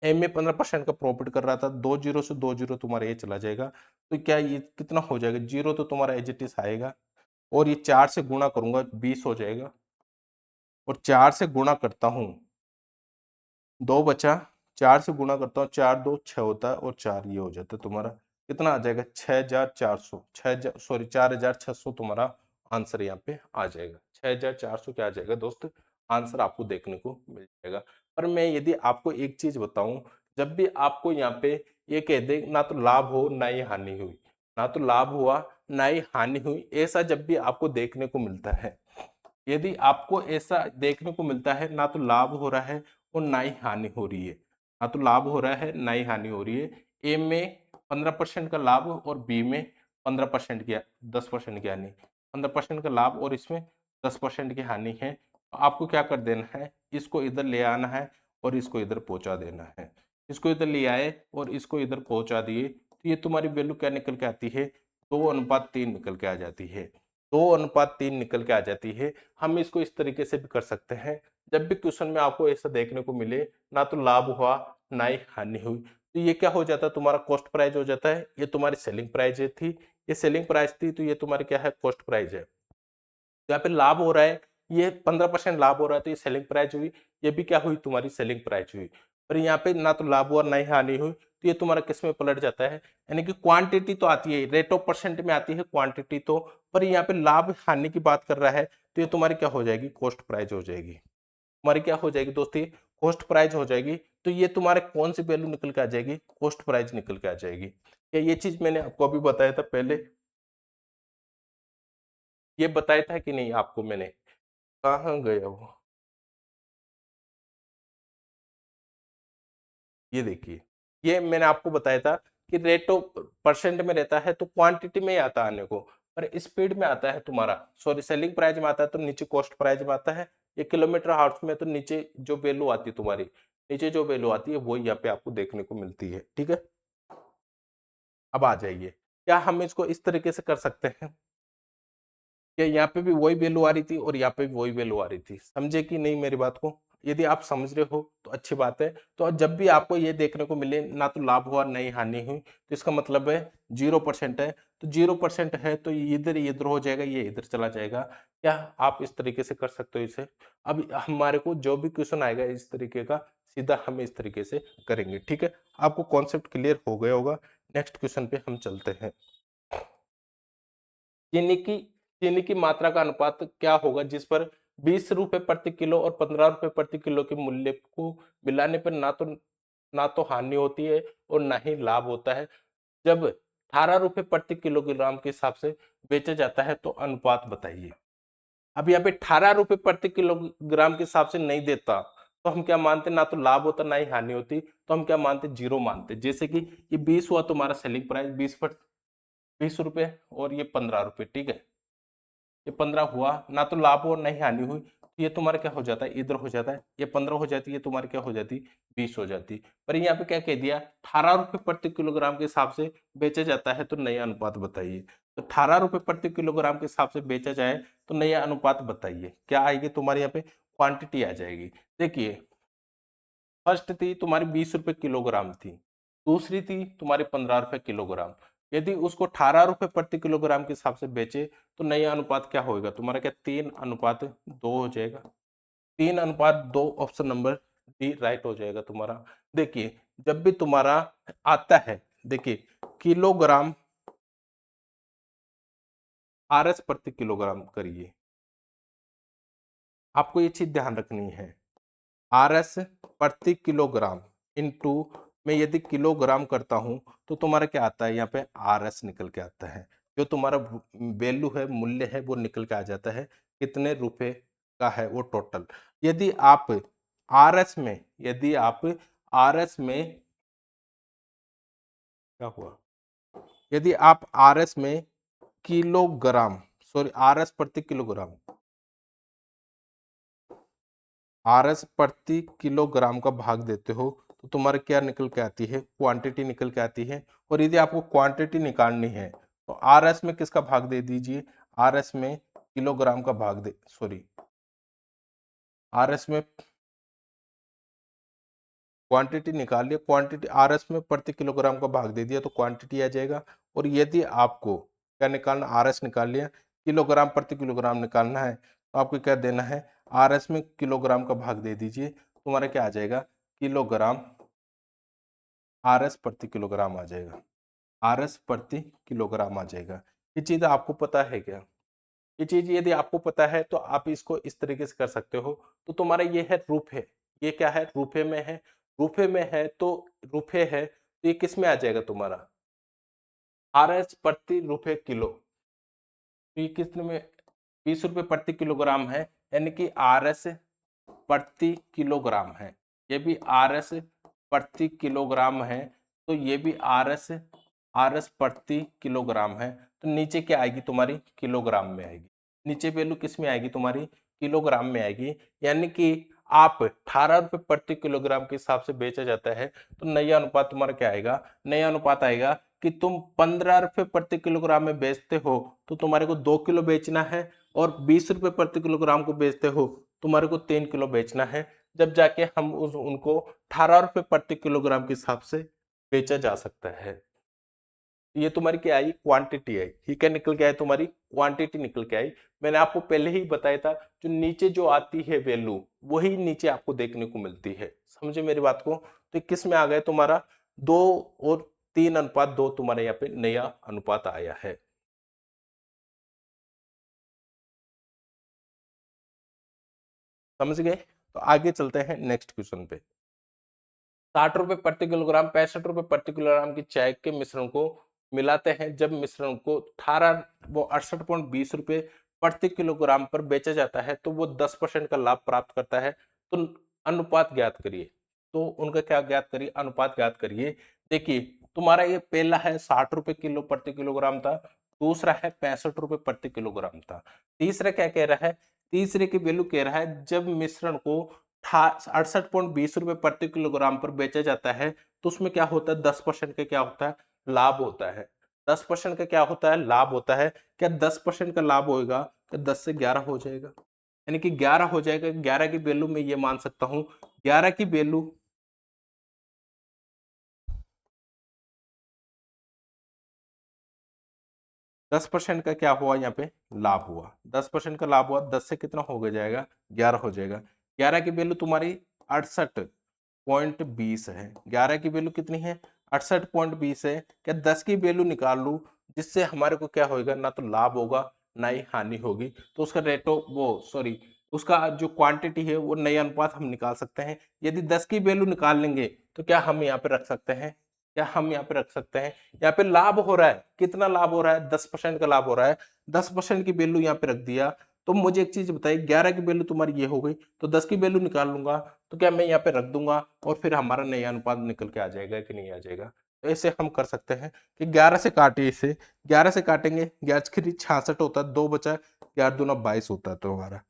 ए में 15% का प्रॉफिट कर रहा था, 2 जीरो से 2 जीरो तुम्हारा ये चला जाएगा, तो क्या ये कितना हो जाएगा, जीरो तो तुम्हारा एज इट इज आएगा, और ये 4 से गुणा करूंगा 20 हो जाएगा, और 4 से गुणा करता हूँ 2 बचा, 4 से गुणा करता हूँ 4 2 6 होता है, और 4 ये हो जाता है तुम्हारा, कितना आ जाएगा 6400, 6000 सॉरी 4600 तुम्हारा आंसर यहाँ पे आ जाएगा। 6400 क्या आ जाएगा दोस्त, आंसर आपको देखने को मिल जाएगा। पर मैं यदि आपको एक चीज बताऊं, जब भी आपको यहाँ पे ये कह दे ना तो लाभ हो ना ही हानि हुई, ना तो लाभ हुआ ना ही हानि हुई, ऐसा जब भी आपको देखने को मिलता है, यदि आपको ऐसा देखने को मिलता है ना तो लाभ हो रहा है और ना ही हानि हो रही है, ना तो लाभ हो रहा है ना ही हानि हो रही है, ए में 15% का लाभ और बी में 15% की 10% की हानि, 15% का लाभ और इसमें 10% की हानि है, तो आपको क्या कर देना है, इसको इधर ले आना है और इसको इधर पहुंचा देना है। इसको इधर ले आए और इसको इधर पहुंचा दिए तो ये तुम्हारी वैल्यू क्या निकल के आती है, 2:3 निकल के आ जाती है। 2:3 निकल के आ जाती है। हम इसको इस तरीके से भी कर सकते हैं, जब भी क्वेश्चन में आपको ऐसा देखने को मिले ना तो लाभ हुआ ना ही हानि हुई, तो ये क्या हो जाता है, तुम्हारा कॉस्ट प्राइस हो जाता है। ये तुम्हारी सेलिंग प्राइस थी, ये सेलिंग प्राइस थी, तो ये तुम्हारी क्या है, कॉस्ट प्राइस है। यहाँ पे लाभ हो रहा है, ये 15% लाभ हो रहा है, तो ये सेलिंग प्राइस हुई, ये भी क्या हुई, तुम्हारी सेलिंग प्राइस हुई। पर यहाँ पे ना तो लाभ हुआ ना ही हानि हुई, तो ये तुम्हारा किस में पलट जाता है, यानी कि क्वांटिटी तो आती है, रेट ऑफ परसेंट में आती है क्वांटिटी तो, पर यहाँ पे लाभ हानि की बात कर रहा है, तो ये तुम्हारी क्या हो जाएगी, कॉस्ट प्राइस हो जाएगी। तुम्हारी क्या हो जाएगी दोस्ती, कॉस्ट प्राइस हो जाएगी। तो ये तुम्हारे कौन सी वैल्यू निकल के आ जाएगी, कॉस्ट प्राइस निकल के आ जाएगी। क्या ये चीज मैंने आपको अभी बताया था पहले, ये बताया था कि नहीं आपको मैंने, कहाँ गया वो, ये देखिए, ये मैंने आपको बताया था कि रेट ऑफ परसेंट में रहता है तो क्वांटिटी में ही आता है आने को, पर स्पीड में आता है तुम्हारा, सॉरी सेलिंग प्राइस में आता है तो नीचे कॉस्ट प्राइस में आता है, ये किलोमीटर हार्स में तो नीचे जो वैल्यू आती है तुम्हारी, नीचे जो वैल्यू आती है वो यहाँ पे आपको देखने को मिलती है। ठीक है, अब आ जाइए, क्या हम इसको इस तरीके से कर सकते हैं, कि यहाँ पे भी वही वैल्यू आ रही थी और यहाँ पे भी वही वैल्यू आ रही थी, समझे कि नहीं मेरी बात को, यदि आप समझ रहे हो तो अच्छी बात है। तो जब भी आपको ये देखने को मिले ना तो लाभ हुआ ना ही हानि हुई, तो इसका मतलब है 0% है, तो 0% है तो ये इधर इधर हो जाएगा, ये इधर चला जाएगा। क्या आप इस तरीके से कर सकते हो इसे, अब हमारे को जो भी क्वेश्चन आएगा इस तरीके का, सीधा हम इस तरीके से करेंगे। ठीक है, आपको कॉन्सेप्ट क्लियर हो गया होगा। नेक्स्ट क्वेश्चन पे हम चलते हैं। चीनी की चीनी की मात्रा का अनुपात क्या होगा जिस पर 20 रुपए प्रति किलो और 15 रुपए प्रति किलो के मूल्य को मिलाने पर ना तो हानि होती है और ना ही लाभ होता है, जब 18 रुपए प्रति किलोग्राम के हिसाब से बेचा जाता है, तो अनुपात बताइए। अब यहाँ पे 18 रुपए प्रति किलोग्राम के हिसाब से नहीं देता, तो हम क्या मानते, ना तो लाभ होता ना ही हानि होती, तो हम क्या मानते, जीरो मानते। जैसे कि ये 20 हुआ तुम्हारा सेलिंग प्राइस, 20 रुपए और ये 15 रुपए, ठीक है, ये 15 हुआ, ना तो लाभ और नहीं हानि हुई, तो ये तुम्हारा क्या हो जाता है, इधर हो जाता है, ये 15 हो जाती है, तुम्हारी क्या हो जाती, 20 हो जाती। पर यहाँ पे क्या कह दिया, 18 रुपए प्रति किलोग्राम के हिसाब से बेचा जाता है, तो नया अनुपात बताइए। तो 18 रुपए प्रति किलोग्राम के हिसाब से बेचा जाए तो नया अनुपात बताइए, क्या आएगी तुम्हारे यहाँ पे, क्वांटिटी आ जाएगी। देखिए, फर्स्ट थी तुम्हारी 20 रुपए किलोग्राम थी, दूसरी थी तुम्हारी 15 रुपए किलोग्राम, यदि उसको 18 रुपए प्रति किलोग्राम के हिसाब से बेचे तो नया अनुपात क्या होगा तुम्हारा, क्या 3:2 हो जाएगा। 3:2, ऑप्शन नंबर डी राइट हो जाएगा तुम्हारा। देखिए, जब भी तुम्हारा आता है, देखिए किलोग्राम आरएस प्रति किलोग्राम करिए, आपको ये चीज ध्यान रखनी है, आरएस प्रति किलोग्राम इंटू मैं यदि किलोग्राम करता हूं तो तुम्हारा क्या आता है, यहाँ पे आरएस निकल के आता है, जो तुम्हारा वैल्यू है, मूल्य है, वो निकल के आ जाता है कितने रुपए का है वो टोटल। यदि आप आरएस में क्या हुआ, यदि आप आरएस में किलोग्राम, सॉरी आरएस प्रति किलोग्राम, आरएस प्रति किलोग्राम का भाग देते हो तो तुम्हारे क्या निकल के आती है, क्वांटिटी निकल के आती है। और यदि आपको क्वांटिटी निकालनी है तो आरएस में किसका भाग दे दीजिए, आरएस में किलोग्राम का भाग दे, सॉरी आरएस में क्वांटिटी निकाल लिया, क्वांटिटी आरएस में प्रति किलोग्राम का भाग दे दिया तो क्वांटिटी आ जाएगा। और यदि आपको क्या निकालना, आरएस निकाल लिया, किलोग्राम प्रति किलोग्राम निकालना है तो आपको क्या देना है, आरएस में किलोग्राम का भाग दे दीजिए, तुम्हारा क्या आ जाएगा, किलोग्राम आरएस प्रति किलोग्राम आ जाएगा, आरएस प्रति किलोग्राम आ जाएगा। ये चीज आपको पता है क्या, ये चीज यदि आपको पता है तो आप इसको इस तरीके से कर सकते हो। तो तुम्हारा ये है रुपए, ये क्या है, रुपए में है, रुपए में है तो रुपए है तो ये किस में आ जाएगा तुम्हारा, आरएस प्रति रुपए किलो। तो ये कितने में, 20 रुपए प्रति किलोग्राम है, यानी कि आरएस प्रति किलोग्राम है, ये भी आरएस प्रति किलोग्राम है, तो ये भी आरएस आरएस प्रति किलोग्राम है। तो नीचे क्या आएगी तुम्हारी, किलोग्राम में आएगी, नीचे वैल्यू किस में आएगी तुम्हारी, किलोग्राम में आएगी। यानी कि आप 18 रुपए प्रति किलोग्राम के हिसाब से बेचा जाता है तो नया अनुपात तुम्हारा क्या आएगा, नया अनुपात आएगा कि तुम 15 रुपए प्रति किलोग्राम में बेचते हो तो तुम्हारे को 2 किलो बेचना है, और 20 रुपए प्रति किलोग्राम को बेचते हो तुम्हारे को 3 किलो बेचना है, जब जाके हम उनको 18 रुपए प्रति किलोग्राम के हिसाब से बेचा जा सकता है। ये तुम्हारी क्या आई, क्वांटिटी आई, ठीक है, निकल के आई तुम्हारी क्वांटिटी निकल के आई। मैंने आपको पहले ही बताया था जो नीचे जो आती है वैल्यू वही नीचे आपको देखने को मिलती है, समझे मेरी बात को। तो किस में आ गया तुम्हारा, 2 और 3 अनुपात 2 तुम्हारे यहाँ पे नया अनुपात आया है। समझ गए, तो आगे चलते हैं नेक्स्ट क्वेश्चन पे। 60 रुपए प्रति किलोग्राम 65 रुपए प्रति किलोग्राम की चाय के मिश्रण को मिलाते हैं, जब मिश्रण को 68.20 रुपए प्रति किलोग्राम पर बेचा जाता है तो वो 10% का लाभ प्राप्त करता है। तो अनुपात ज्ञात करिए, तो उनका क्या ज्ञात करिए, अनुपात ज्ञात करिए। देखिए तुम्हारा ये पहला है 60 रुपए किलो प्रति किलोग्राम था, दूसरा है 65 रुपए प्रति किलोग्राम था, तीसरा क्या कह रहा है, तीसरे की वैल्यू कह रहा है जब मिश्रण को 68.20 रुपए प्रति किलोग्राम पर बेचा जाता है तो उसमें क्या होता है, 10% का क्या होता है, लाभ होता है। 10% का क्या होता है, लाभ होता है। क्या 10% का लाभ होगा, क्या 10 से 11 हो जाएगा, यानी कि 11 हो जाएगा। 11 की वैल्यू में ये मान सकता हूं, 11 की वैल्यू 10% का क्या हुआ, यहाँ पे लाभ हुआ, 10% का लाभ हुआ, 10 से कितना हो गया जाएगा, 11 हो जाएगा। 11 की वैल्यू तुम्हारी 68.20 है, 11 की वैल्यू कितनी है, 68.20 है। क्या 10 की वैल्यू निकाल लूं, जिससे हमारे को क्या होगा, ना तो लाभ होगा ना ही हानि होगी, तो उसका रेटो वो सॉरी उसका जो क्वांटिटी है वो नया अनुपात हम निकाल सकते हैं। यदि 10 की वैल्यू निकाल लेंगे तो क्या हम यहाँ पे रख सकते हैं, क्या हम यहाँ पे रख सकते हैं, यहाँ पे लाभ हो रहा है, कितना लाभ हो रहा है, 10% का लाभ हो रहा है, 10% की वैल्यू यहाँ पे रख दिया। तो मुझे एक चीज बताइए, 11 की वैल्यू तुम्हारी ये हो गई तो 10 की वैल्यू निकाल लूंगा, तो क्या मैं यहाँ पे रख दूंगा और फिर हमारा नया अनुपात निकल के आ जाएगा कि नहीं आ जाएगा। तो ऐसे हम कर सकते हैं कि 11 से काटिए, इसे 11 से काटेंगे, 11×66 होता है, 2 बचा, 11×2 22 होता है तो हमारा।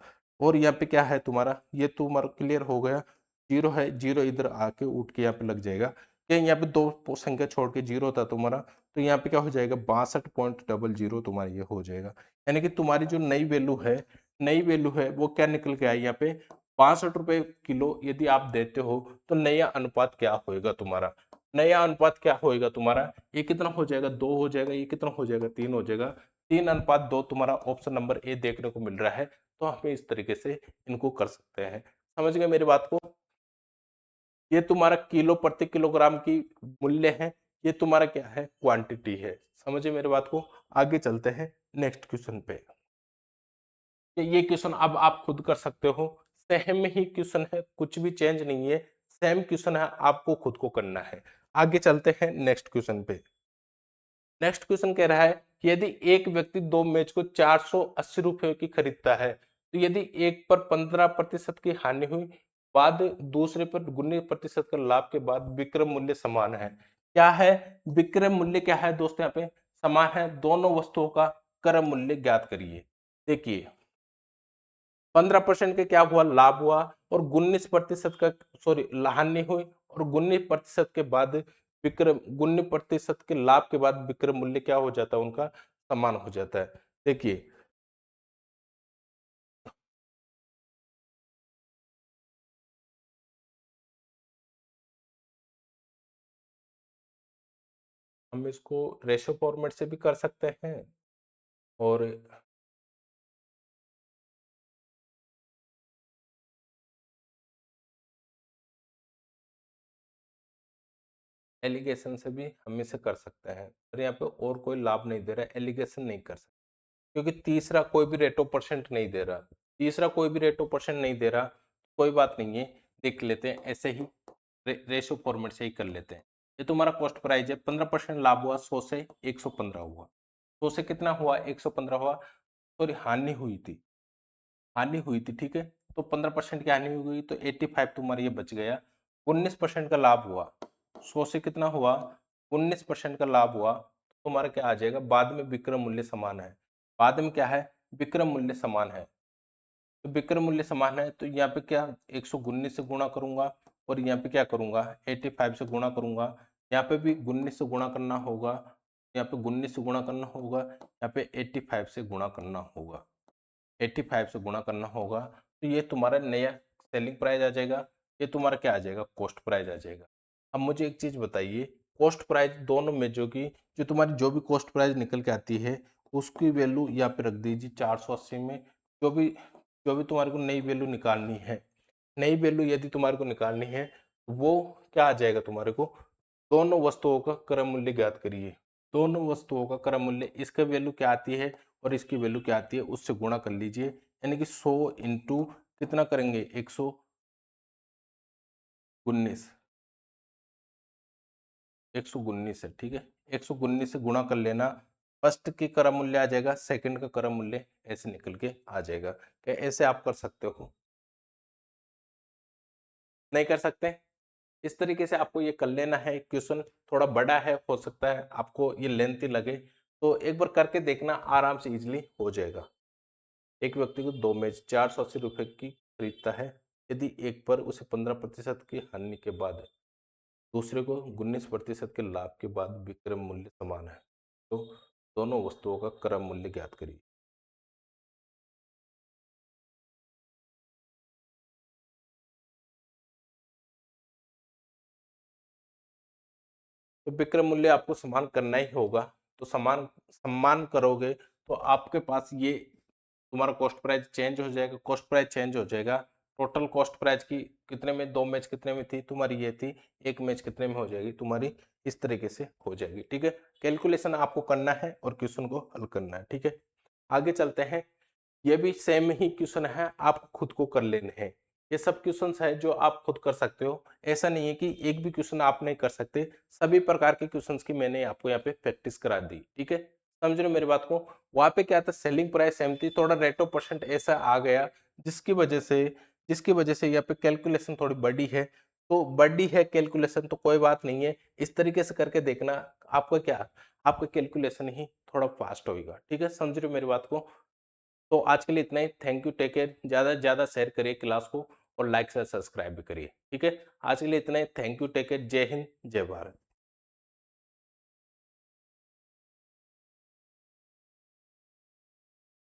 और यहाँ पे क्या है तुम्हारा, ये तुम्हारा क्लियर हो गया, जीरो है, जीरो इधर आके उठ के यहाँ पे लग जाएगा। क्या यहाँ पे 2 संख्या छोड़ के जीरो था तुम्हारा, तो यहाँ पे क्या हो जाएगा, 62.00 तुम्हारा ये हो जाएगा। यानी कि तुम्हारी जो नई वैल्यू है, नई वैल्यू है वो क्या निकल के आई यहाँ पे, 62 रुपए किलो यदि आप देते हो तो नया अनुपात क्या होएगा तुम्हारा, नया अनुपात क्या होएगा तुम्हारा, ये कितना हो जाएगा, 2 हो जाएगा, ये कितना हो जाएगा, 3 हो जाएगा, 3:2 तुम्हारा ऑप्शन नंबर ए देखने को मिल रहा है। तो हम इस तरीके से इनको कर सकते हैं, समझ गए मेरी बात को। ये तुम्हारा किलो प्रति किलोग्राम की मूल्य है, ये तुम्हारा क्या है, क्वांटिटी है, समझे मेरी बात को। आगे चलते हैं नेक्स्ट क्वेश्चन पे। ये क्वेश्चन अब आप खुद कर सकते हो, सेम ही क्वेश्चन है, कुछ भी चेंज नहीं है, सेम क्वेश्चन है, आपको खुद को करना है। आगे चलते हैं नेक्स्ट क्वेश्चन पे। नेक्स्ट क्वेश्चन कह रहा है कि यदि एक व्यक्ति 2 मैच को 480 रुपए की खरीदता है तो यदि एक पर 15% की हानि हुई बाद दूसरे पर 19% का लाभ के बाद विक्रय मूल्य समान है, क्या है, विक्रय मूल्य क्या है दोस्तों, यहाँ पे समान है, दोनों वस्तुओं का क्रय मूल्य ज्ञात करिए। देखिए 15% का क्या हुआ, लाभ हुआ, और 19% का सॉरी हानि हुई, और 19% के बाद विक्रय 19% के लाभ के बाद विक्रय मूल्य क्या हो जाता है, उनका समान हो जाता है। देखिए हम इसको रेशो फॉर्मेट से भी कर सकते हैं, और एलिगेशन से भी हम इसे कर सकते हैं। पर यहाँ पे और कोई लाभ नहीं दे रहा है, एलिगेशन नहीं कर सकते, क्योंकि तीसरा कोई भी रेट ऑफ परसेंट नहीं दे रहा, तीसरा कोई भी रेट ऑफ परसेंट नहीं दे रहा। कोई बात नहीं है, देख लेते हैं ऐसे ही, रेशो फॉर्मेट से ही कर लेते हैं। ये तुम्हारा कॉस्ट प्राइस है, 15% लाभ हुआ, 100 से 115 हुआ, 100 से कितना हुआ, 115 हुआ, सॉरी हानि हुई थी, हानि हुई थी, ठीक है। तो 15% की हानि हुई तो 85 तुम्हारा ये बच गया। 19% का लाभ हुआ, 100 से कितना हुआ, 19% का लाभ हुआ, तो तुम्हारा क्या आ जाएगा, बाद में विक्रय मूल्य समान है, बाद में क्या है, विक्रय मूल्य समान है। तो विक्रय मूल्य समान है, तो यहाँ पे क्या 119 से गुणा करूंगा, और यहाँ पे क्या करूंगा 85 से गुणा करूंगा, यहाँ पे भी 19 से गुणा करना होगा, यहाँ पे 19 से गुणा करना होगा, यहाँ पे 85 से गुणा करना होगा, 85 से गुणा करना होगा, तो ये तुम्हारा नया सेलिंग प्राइस आ जाएगा, ये तुम्हारा क्या आ जाएगा, कॉस्ट प्राइस आ जाएगा। अब मुझे एक चीज बताइए, कॉस्ट प्राइस दोनों में जो तुम्हारी जो भी कॉस्ट प्राइस निकल के आती है, उसकी वैल्यू यहाँ पे रख दीजिए 480 में। जो भी जो भी तुम्हारे को नई वैल्यू निकालनी है, नई वैल्यू यदि तुम्हारे को निकालनी है, वो क्या आ जाएगा तुम्हारे को, दोनों वस्तुओं का क्रय मूल्य ज्ञात करिए, दोनों वस्तुओं का क्रय मूल्य, इसका वैल्यू क्या आती है और इसकी वैल्यू क्या आती है, उससे गुणा कर लीजिए, यानी कि 100 इंटू कितना करेंगे, 119, 119 है, ठीक है, 119 से गुणा कर लेना, फर्स्ट की क्रय मूल्य आ जाएगा, सेकंड का क्रय मूल्य ऐसे निकल के आ जाएगा। क्या ऐसे आप कर सकते हो, नहीं कर सकते? इस तरीके से आपको ये कर लेना है। क्वेश्चन थोड़ा बड़ा है, हो सकता है आपको ये लेंथी लगे, तो एक बार करके देखना, आराम से इजीली हो जाएगा। एक व्यक्ति को दो मेज 480 रुपए की खरीदता है, यदि एक पर उसे 15% की हानि के बाद, दूसरे को 19% के लाभ के बाद विक्रय मूल्य समान है, तो दोनों वस्तुओं का क्रय मूल्य ज्ञात करिए। तो विक्रय मूल्य आपको समान करना ही होगा, तो समान सम्मान करोगे तो आपके पास ये तुम्हारा कॉस्ट प्राइस चेंज हो जाएगा, कॉस्ट प्राइस चेंज हो जाएगा। टोटल कॉस्ट प्राइस की कितने में, दो मैच कितने में थी तुम्हारी, ये थी, एक मैच कितने में हो जाएगी तुम्हारी, इस तरीके से हो जाएगी, ठीक है। कैलकुलेशन आपको करना है और क्वेश्चन को हल करना है, ठीक है। आगे चलते हैं, ये भी सेम ही क्वेश्चन है, आप खुद को कर लेने हैं। ये सब क्वेश्चंस है जो आप खुद कर सकते हो, ऐसा नहीं है कि एक भी क्वेश्चन आप नहीं कर सकते, सभी प्रकार के क्वेश्चंस की मैंने आपको यहाँ पे प्रैक्टिस करा दी, ठीक है। समझ रहे हो मेरी बात को? वहां पे क्या था, सेलिंग प्राइस सेम थी, थोड़ा रेट ऑफ परसेंट ऐसा आ गया, जिसकी वजह से जिसकी वजह से यहाँ पे कैलकुलेशन थोड़ी बड़ी है, तो बड़ी है कैलकुलेशन तो कोई बात नहीं है, इस तरीके से करके देखना, आपका क्या, आपका कैलकुलेशन ही थोड़ा फास्ट होगा, ठीक है। समझ रहे हो मेरी बात को? तो आज के लिए इतना ही, थैंक यू, टेक केयर, ज़्यादा से ज़्यादा शेयर करिए क्लास को, और लाइक से सब्सक्राइब भी करिए, ठीक है। आज के लिए इतना ही, थैंक यू, टेक केयर, जय हिंद, जय भारत।